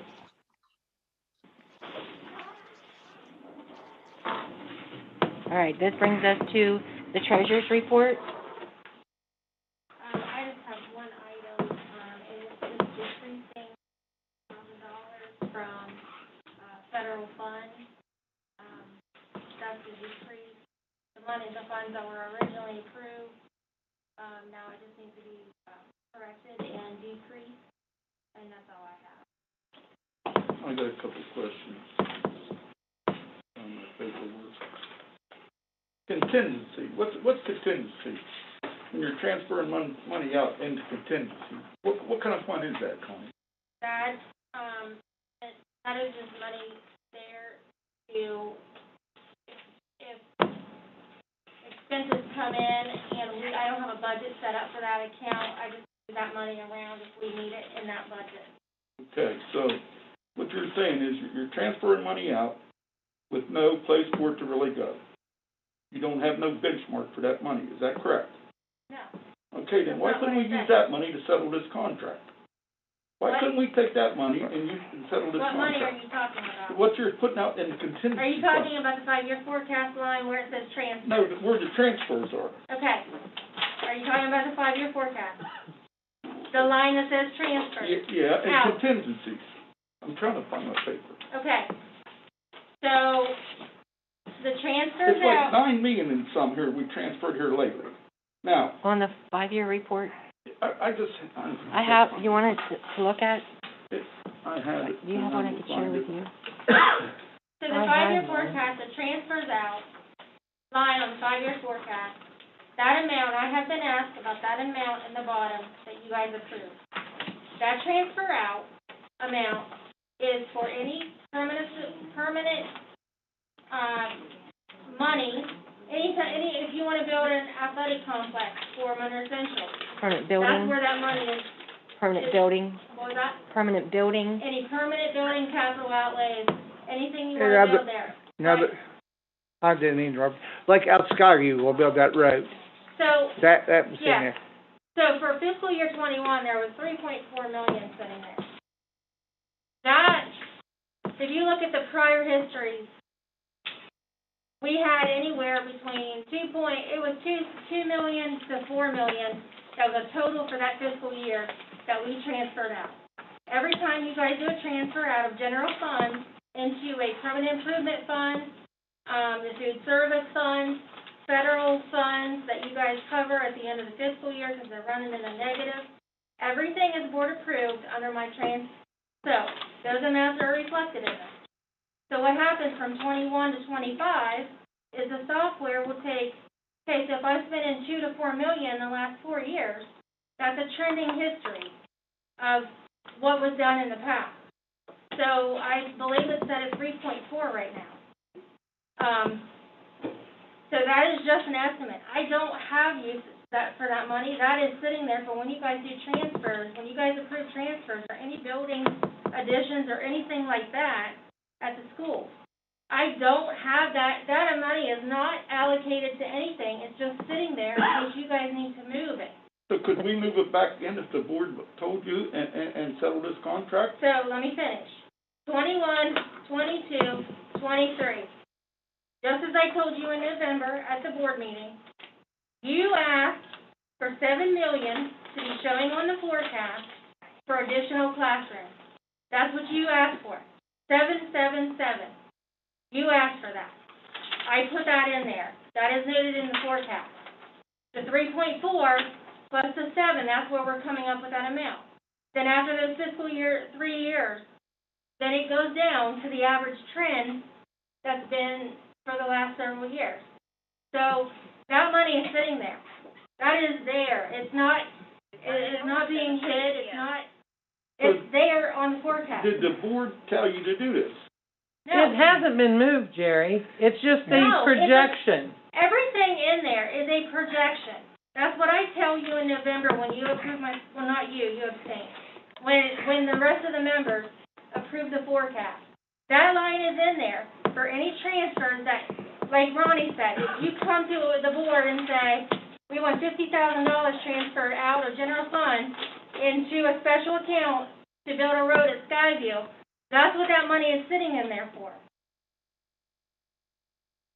All right, this brings us to the treasurer's report. I just have one item. the money, the funds that were originally approved. Now it just needs to be, corrected and decreased, and that's all I have. I got a couple questions on the paperwork. Contingency, what's contingency? When you're transferring money out into contingency, what kind of fund is that, Connie? That, that is just money there to, if expenses come in and I don't have a budget set up for that account, I just move that money around if we need it in that budget. Okay, so what you're saying is you're transferring money out with no place for it to really go. You don't have no benchmark for that money, is that correct? No. Okay, then why couldn't we use that money to settle this contract? Why couldn't we take that money and use and settle this What money are contract? you talking about? What you're putting out in the contingency Are you fund. talking about the 5-year forecast line where it says transfer? No, where the transfers are. Okay. Are you talking about the 5-year forecast? The line that says transfer? Yeah, and Out. contingencies. I'm trying to find my paper. Okay. So, the transfers It's like out, 9 million and some here we transferred here lately. Now, On the 5-year report, I just. I have, you wanted to look at, I had it. do you have one I could share with you? so the I 5-year have one. forecast, the transfers out, line on the 5-year forecast, that amount, I have been asked about that amount in the bottom that you guys approved. That transfer out amount is for any permanent, money, if you want to build an athletic complex for Monroe Central. Permanent That's building, where that money is. permanent building, What was that? permanent building. Any permanent building capital outlays, anything you Hey, want to Robert. build there. Now that, I didn't mean to interrupt. Like out Skyview, we'll build that road. So, That was in Yeah. there. so for fiscal year 21, there was 3.4 million sitting there. That, if you look at the prior histories, we had anywhere between 2 million to 4 million. That was a total for that fiscal year that we transferred out. Every time you guys do a transfer out of general fund into a permanent improvement fund, the food service fund, federal funds that you guys cover at the end of the fiscal year because they're running in the negative, everything is board approved under my so those amounts are reflected in them. So what happens from 21 to 25 is the software will take, okay, so if I spent in 2 to 4 million in the last 4 years, that's a trending history of what was done in the past. So I believe it's set at 3.4 right now. So that is just an estimate. I don't have use for that money. That is sitting there for when you guys do transfers, when you guys approve transfers or any building additions or anything like that at the school. I don't have that. That money is not allocated to anything. It's just sitting there in case you guys need to move it. So could we move it back in if the board told you and settle this contract? So let me finish. 21, 22, 23. Just as I told you in November at the board meeting, you asked for $7 million to be showing on the forecast for additional classrooms. That's what you asked for. 777. You asked for that. I put that in there. That is noted in the forecast. The 3.4 plus the 7, that's where we're coming up with that amount. Then after those fiscal year, 3 years, then it goes down to the average trend that's been for the last several years. So that money is sitting there. That is there. It's not being hid. It's there on the forecast. Did the board tell you to do this? No. It hasn't been moved, Jerry. It's just a No, projection. Everything in there is a projection. That's what I tell you in November when you approve well, not you, you abstained. When the rest of the members approve the forecast. That line is in there for any transfers that, like Ronnie said, if you come to the board and say, we want $50,000 transferred out of general fund into a special account to build a road at Skyview, that's what that money is sitting in there for.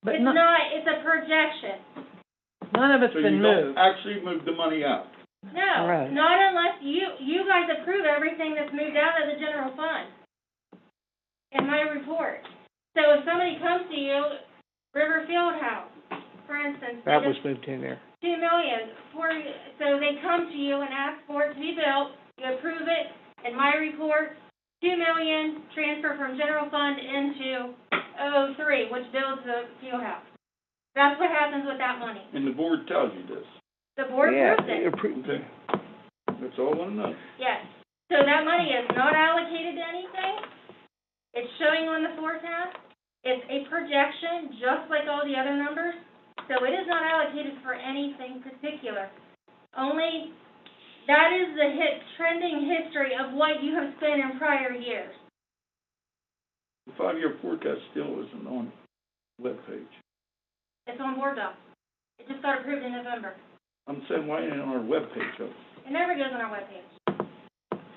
But It's a projection. none of it's So been you don't moved. actually move the money out? No, Right. not unless you guys approve everything that's moved out of the general fund in my report. So if somebody comes to you, River Field House, for instance, That they was moved in there. 2 million so they come to you and ask for it to be built, you approve it, in my report, 2 million transfer from general fund into 003, which builds the field house. That's what happens with that money. And the board tells you this. The board Yeah, approves it. Okay. That's all I want to know. Yes. So that money is not allocated to anything. It's showing on the forecast. It's a projection, just like all the other numbers. So it is not allocated for anything particular. Only that is the trending history of what you have spent in prior years. The 5-year forecast still isn't on the webpage. It's on board docs. It just got approved in November. I'm saying, why ain't it on our webpage? It never goes on our webpage.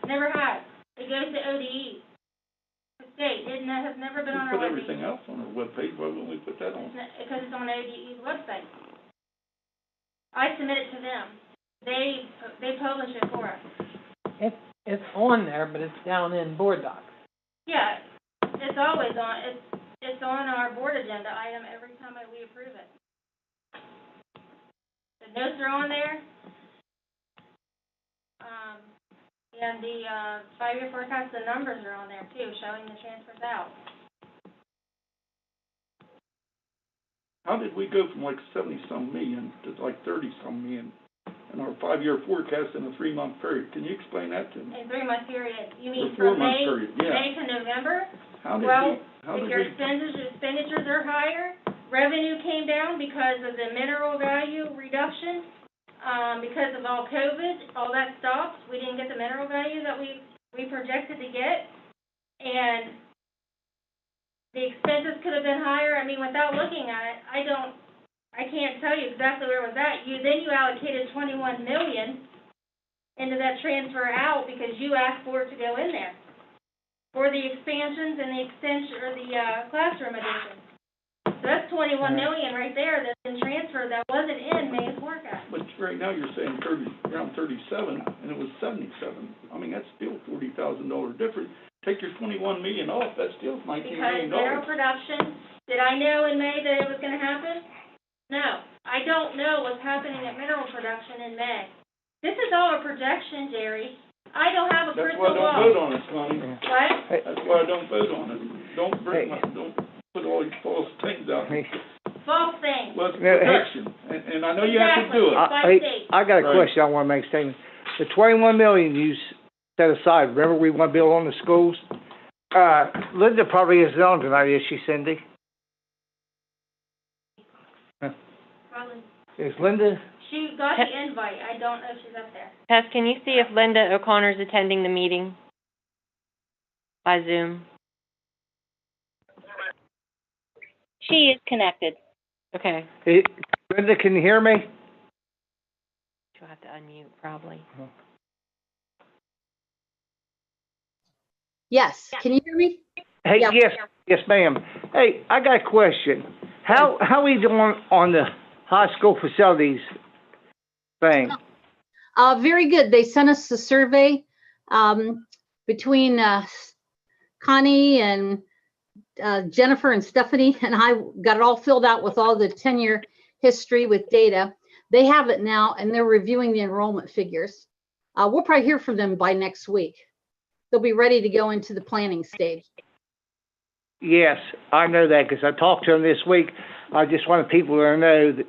Never has. It goes to ODE. The state. It has never been on We our put webpage. everything else on our webpage, why wouldn't we put that on? Because it's on ODE's website. I submit it to them. They publish it for us. It's on there, but it's down in board docs. Yeah, it's always on. It's on our board agenda item every time we approve it. The notes are on there. And the 5-year forecast, the numbers are on there too, showing the transfers out. How did we go from like 70-some million to like 30-some million in our 5-year forecast in a 3-month period? Can you explain that to me? In 3-month period, you mean The 4-month from May, period, yeah. May to November? How did Well, we, if your expenditures are higher, revenue came down because of the mineral value reduction, because of all COVID, all that stopped. We didn't get the mineral value that we projected to get, and the expenses could have been higher. I mean, without looking at it, I can't tell you exactly where it was at. Then you allocated 21 million into that transfer out because you asked for it to go in there for the expansions and the extension or the classroom additions. So that's 21 million right there that's been transferred that wasn't in May's forecast. but right now you're saying around 37, and it was 77. I mean, that's still $40,000 difference. Take your 21 million off, that's still $19 million. Because mineral production, did I know in May that it was going to happen? No, I don't know what's happening at mineral production in May. This is all a projection, Jerry. I don't have a That's crystal why I don't ball. vote on it, Connie. What? That's why I don't vote on it. Don't put all these false things out. Hey, False thing. Well, it's projection, and I know you have to do it. By state. I got a Right. question I want to make a statement. The 21 million you set aside, remember we want to build on the schools? Linda probably isn't on tonight, is she, Cindy? Probably. Is Linda? She got the invite. I don't know if she's up there. Tess, can you see if Linda O'Connor's attending the meeting by Zoom? She is connected. Okay. Linda, can you hear me? She'll have to unmute probably. Yes, can you hear me? Hey, Yeah. yes, ma'am. Hey, I got a question. How are we doing on the high school facilities thing? Very good. They sent us a survey, between, Connie and, Jennifer and Stephanie, and I got it all filled out with all the 10-year history with data. They have it now, and they're reviewing the enrollment figures. We'll probably hear from them by next week. They'll be ready to go into the planning stage. Yes, I know that because I talked to them this week. I just wanted people to know that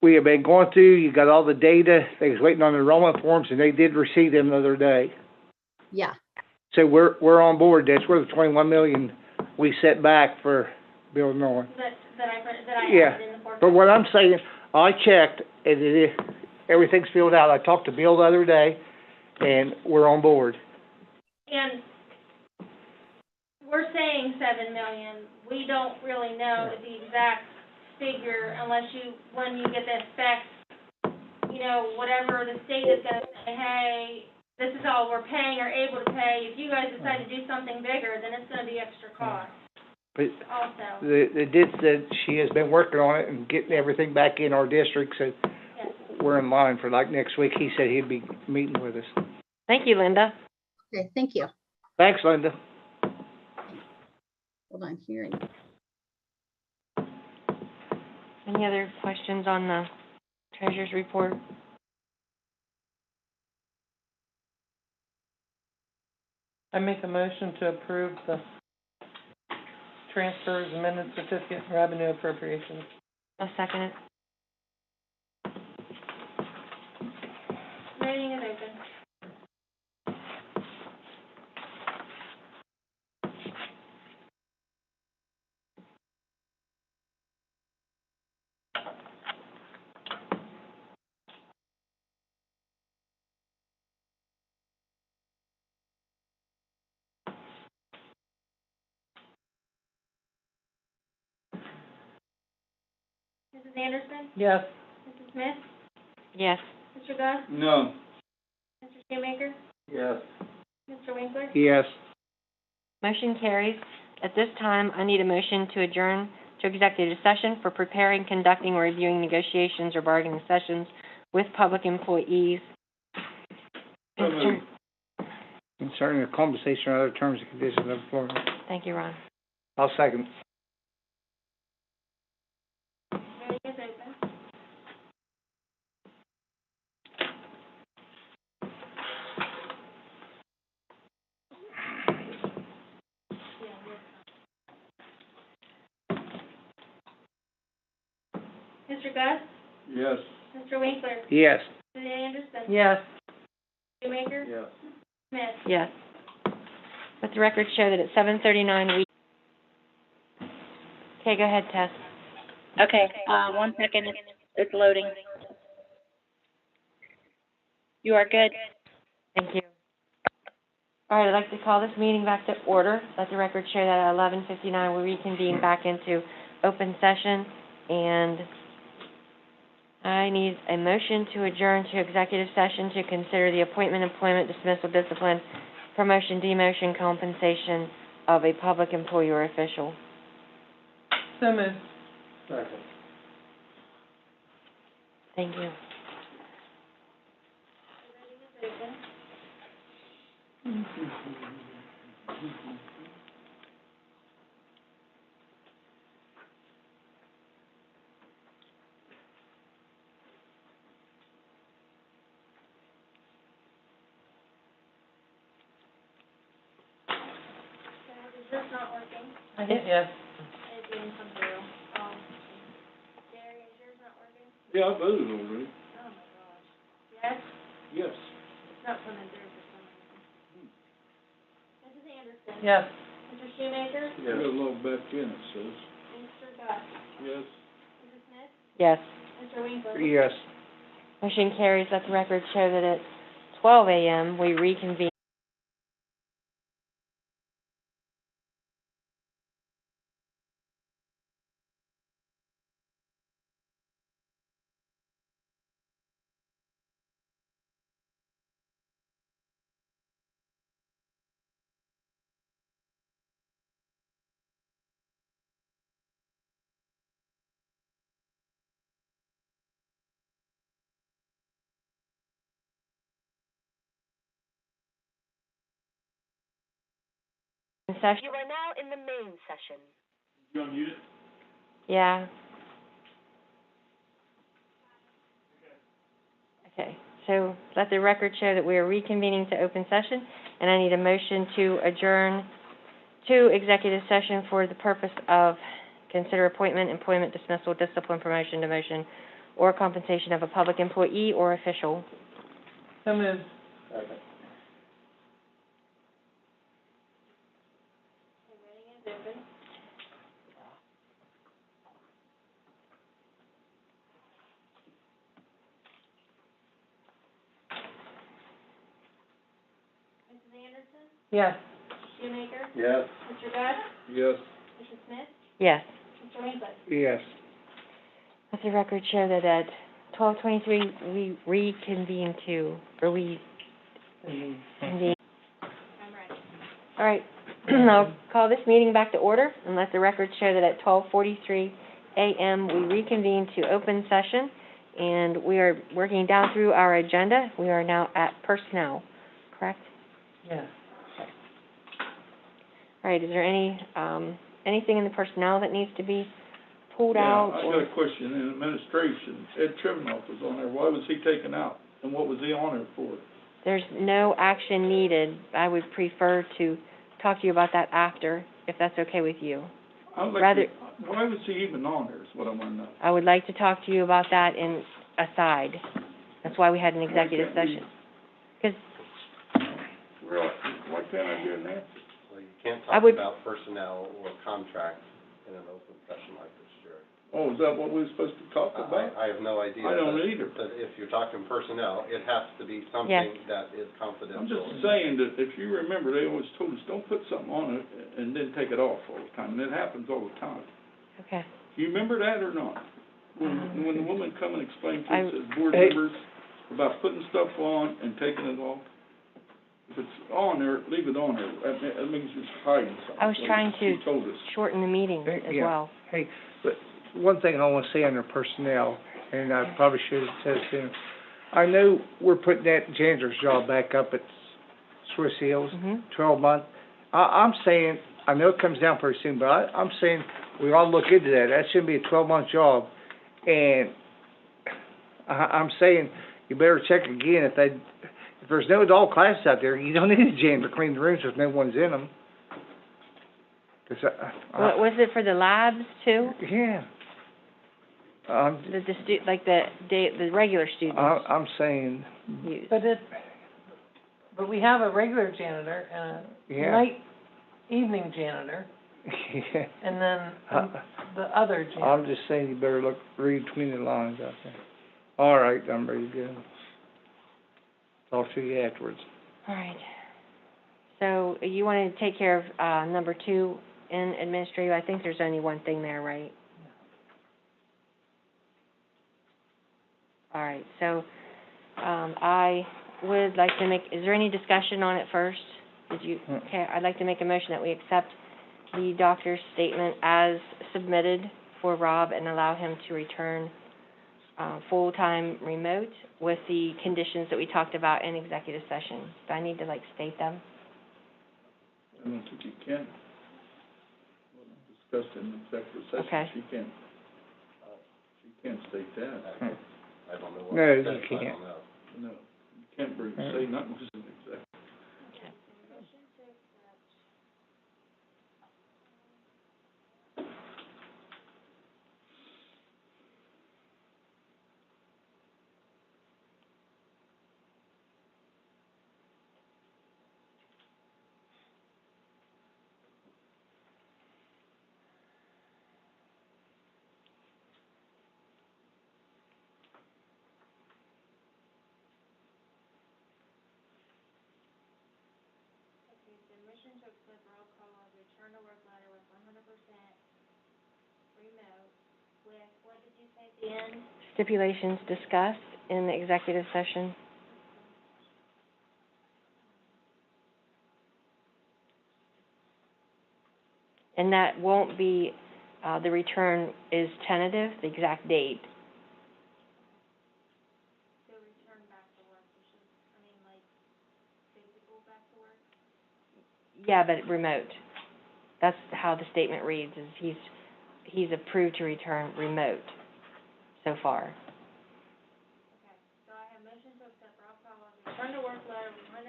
we have been going through, you got all the data. They was waiting on the enrollment forms, and they did receive them the other day. Yeah. So we're on board. That's where the 21 million we set back for building on. That I Yeah. added in the forecast. But what I'm saying, I checked, and everything's filled out. I talked to Bill the other day, and we're on board. And we're saying 7 million. We don't really know the exact figure unless when you get the specs, whatever the state is going to say, hey, this is all we're paying or able to pay. If you guys decide to do something bigger, then it's going to be extra cost But also. the DIT said she has been working on it and getting everything back in our district, so Yes. we're in line for like next week. He said he'd be meeting with us. Thank you, Linda. Okay, thank you. Thanks, Linda. Hold on here. Any other questions on the treasurer's report? I make a motion to approve the transfers, amended certificate, and revenue appropriations. I'll second it. Voting is open. Mrs. Anderson? Yes. Mrs. Smith? Yes. Mr. Gus? No. Mr. Shoemaker? Yes. Mr. Winkler? Yes. Motion carries. At this time, I need a motion to adjourn to executive session for preparing, conducting, or reviewing negotiations or bargaining sessions with public employees. So moved. Concerning the compensation or other terms and conditions of employment. Thank you, Ron. I'll second. Voting is open. Mr. Gus? Yes. Mr. Winkler? Yes. Mrs. Anderson? Yes. Shoemaker? Yes. Smith? Yes. Let the record show that at 7:39 we... Okay, go ahead, Tess. Okay, 1 second, it's loading. You are good. Thank you. All right, I'd like to call this meeting back to order. Let the record show that at 11:59 we reconvene back into open session, and I need a motion to adjourn to executive session to consider the appointment, employment, dismissal, discipline, promotion, demotion, compensation of a public employee or official. So moved. Second. Thank you. Is this not working? I hit yes. It didn't come through. Gary, is yours not working? Yeah, I voted already. Oh, my gosh. Yes? Yes. It's not coming through for some reason. Mrs. Anderson? Yes. Mr. Shoemaker? I got a log back in, it says. Mr. Gus? Yes. Mrs. Smith? Yes. Mr. Winkler? Yes. Motion carries. Let the record show that at 12 a.m. we reconvene. Session. You are now in the main session. You unmute it? Yeah. Okay, so let the record show that we are reconvening to open session, and I need a motion to adjourn to executive session for the purpose of consider appointment, employment, dismissal, discipline, promotion, demotion, or compensation of a public employee or official. So moved. Second. Voting is open. Mrs. Anderson? Yes. Shoemaker? Yes. Mr. Gus? Yes. Mrs. Smith? Yes. Mr. Winkler? Yes. Let the record show that at 12:23 we reconvene to, or we convene. I'm ready. All right, I'll call this meeting back to order and let the record show that at 12:43 a.m. we reconvene to open session, and we are working down through our agenda. We are now at personnel, correct? Yes. All right, is there anything in the personnel that needs to be pulled Yeah, out I or? got a question. In administration, Ed Trivenoff was on there. Why was he taken out? And what was he on there for? There's no action needed. I would prefer to talk to you about that after, if that's okay with you. I'd like Rather- to, why was he even on there is what I want to know. I would like to talk to you about that in aside. That's why we had an executive can't we- session. 'Cause Why can't I hear Nancy? Well, you can't I talk would- about personnel or contracts in an open session like this, Jerry. Oh, is that what we were supposed to talk about? I have no idea. I don't but- either. But if you're talking personnel, it has to be something Yes. that is confidential. I'm just saying that if you remember, they always told us, don't put something on it and then take it off all the time. And it happens all the time. okay. You remember that or not? When the woman come and explained to us I- as board Hey. members about putting stuff on and taking it off? If it's on there, leave it on there. That means it's hiding something. I was trying She to told us. shorten the meeting as Yeah. well. Hey, but one thing I want to say under personnel, and I probably should have said it sooner. I know we're putting that janitor's job back up at Swiss Hills, Mhm. 12-month. I'm saying, I know it comes down pretty soon, but I'm saying we ought to look into that. That shouldn't be a 12-month job. And I'm saying you better check again if there's no adult classes out there, you don't need a janitor to clean the rooms if no one's in them. 'Cause What, was it for the labs too? yeah. The regular students I'm saying, use? But we have a regular janitor and a yeah. evening janitor, Yeah. and then Uh, the other janitor. I'm just saying you better read between the lines out there. All right, I'm ready to go. Talk to you afterwards. All right. So you want to take care of, number 2 in administrative? I think there's only one thing there, right? All right, so, I would like to is there any discussion on it first? Okay, I'd like to make a motion that we accept the doctor's statement as submitted for Rob and allow him to return, full-time remote with the conditions that we talked about in executive session. Do I need to, state them? I don't think you can. Discussed in executive session. Okay. She can't state that. I don't know what No, it you says, I can't. don't know. No, you can't say nothing just in executive. Okay. Submission to accept roll call as return to work letter with 100% remote with, what did you say at the end? Stipulations discussed in the executive session. And that won't be, the return is tentative, the exact date. So return back to work, physical back to work? Yeah, but remote. That's how the statement reads, is he's approved to return remote so far. Okay, so I have motion to accept Rob Collins' return to work letter with 100%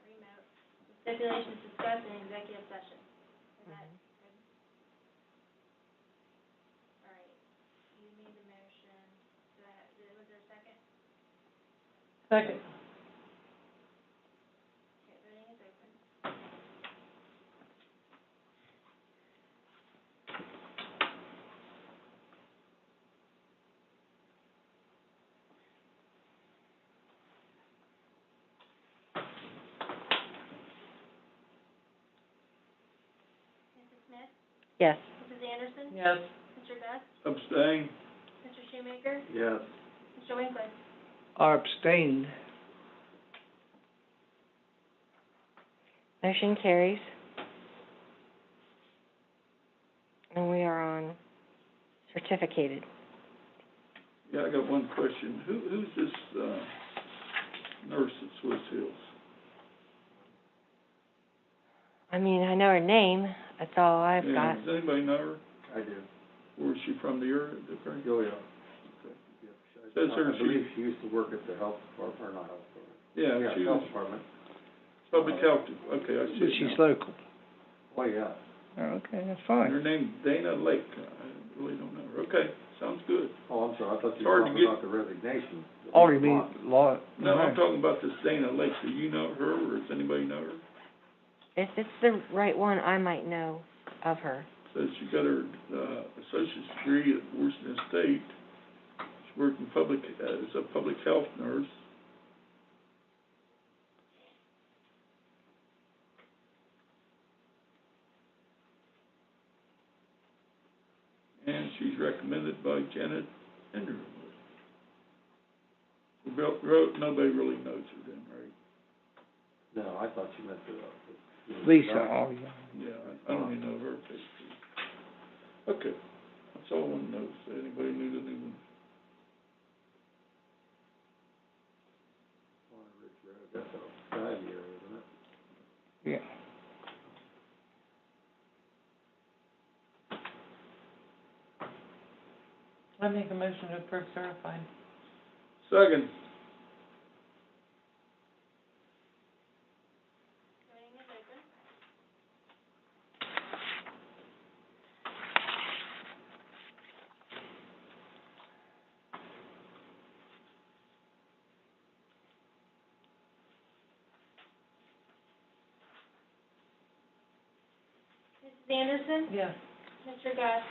remote, with stipulations discussed in executive session. Is that good? All right, you made the motion, was there a second? Second. Okay, voting is open. Mrs. Smith? Yes. Mrs. Anderson? Yes. Mr. Gus? Abstain? Mr. Shoemaker? Yes. Mr. Winkler? I abstained. Motion carries. And we are on certificated. Yeah, I got one question. Who's this, nurse at Swiss Hills? I mean, I know her name, that's all I've got. Does anybody know her? I do. Where is she from, the area? Oh, yeah. Says here I believe she used to work at the health department, or not health department. Yeah, she health was department. public health, okay, I see. But it she's now. local. Oh, yeah. Oh, okay, that's And fine. her name Dana Lake, I really don't know her. Okay, sounds good. Oh, I'm sorry, I thought you Hard were to talking get- about the resignation. Oh, you mean law? No, I'm talking about this Dana Lake. Do you know her, or does anybody know her? If it's the right one, I might know of her. Says she got her, associate's degree at Washington State. She worked in as a public health nurse. And she's recommended by Janet Underwood. Nobody really knows her then, right? No, I thought you meant the. Lisa, oh, yeah. Yeah, I don't even know her face. Okay, that's all I want to know, if anybody knew the new one. That's a 5-year, isn't it? Yeah. I make a motion to approve certified. Second. Voting is open. Mrs. Anderson? Yes. Mr. Gus?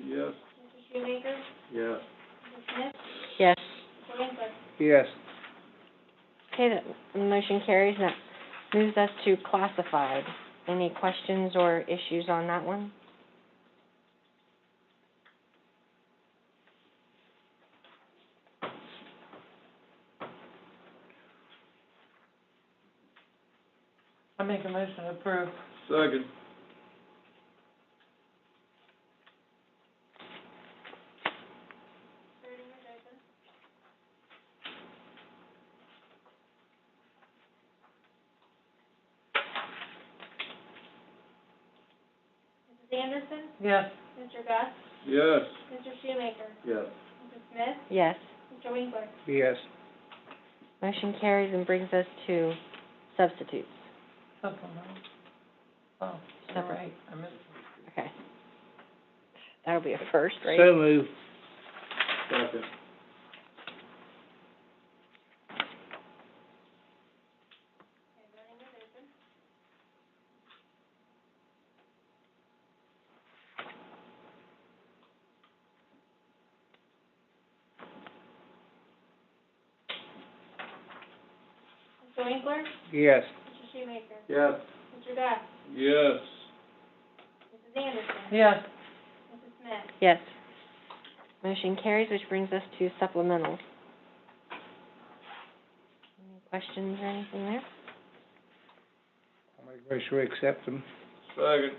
Yes. Mr. Shoemaker? Yes. Mrs. Smith? Yes. Mr. Winkler? Yes. Okay, the motion carries. That moves us to classified. Any questions or issues on that one? I make a motion to approve. Second. Voting is open. Mrs. Anderson? Yes. Mr. Gus? Yes. Mr. Shoemaker? Yes. Mrs. Smith? Yes. Mr. Winkler? Yes. Motion carries and brings us to substitutes. Supplemental. Oh, all Separate. right, I missed. Okay. That'll be a first, right? So moved. Second. Okay, voting is open. Mr. Winkler? Yes. Mr. Shoemaker? Yes. Mr. Gus? Yes. Mrs. Anderson? Yes. Mrs. Smith? Yes. Motion carries, which brings us to supplementals. Any questions or anything there? I'll make a motion to accept them. Second.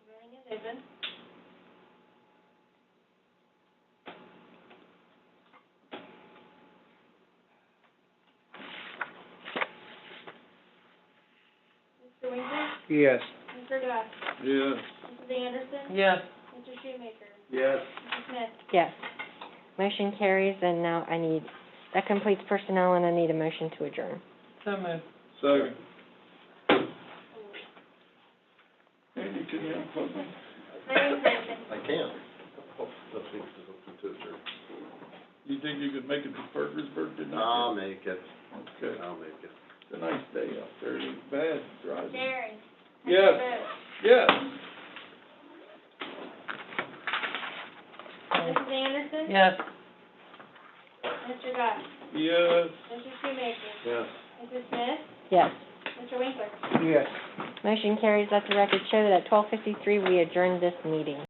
Voting is open. Mr. Winkler? Yes. Mr. Gus? Yes. Mrs. Anderson? Yes. Mr. Shoemaker? Yes. Mrs. Smith? Yes. Motion carries, and now that completes personnel, and I need a motion to adjourn. So moved. Second. Andy, can you unplug me? Voting is open. I can. Oh, let's see, to adjourn. You think you could make it to Parkersburg tonight? I'll make it. Okay. I'll make it. It's a nice day out there. It ain't bad driving. Jerry? Yes. Vote. Yes. Mrs. Anderson? Yes. Mr. Gus? Yes. Mr. Shoemaker? Yes. Mrs. Smith? Yes. Mr. Winkler? Yes. Motion carries. Let the record show that at 12:53 we adjourned this meeting.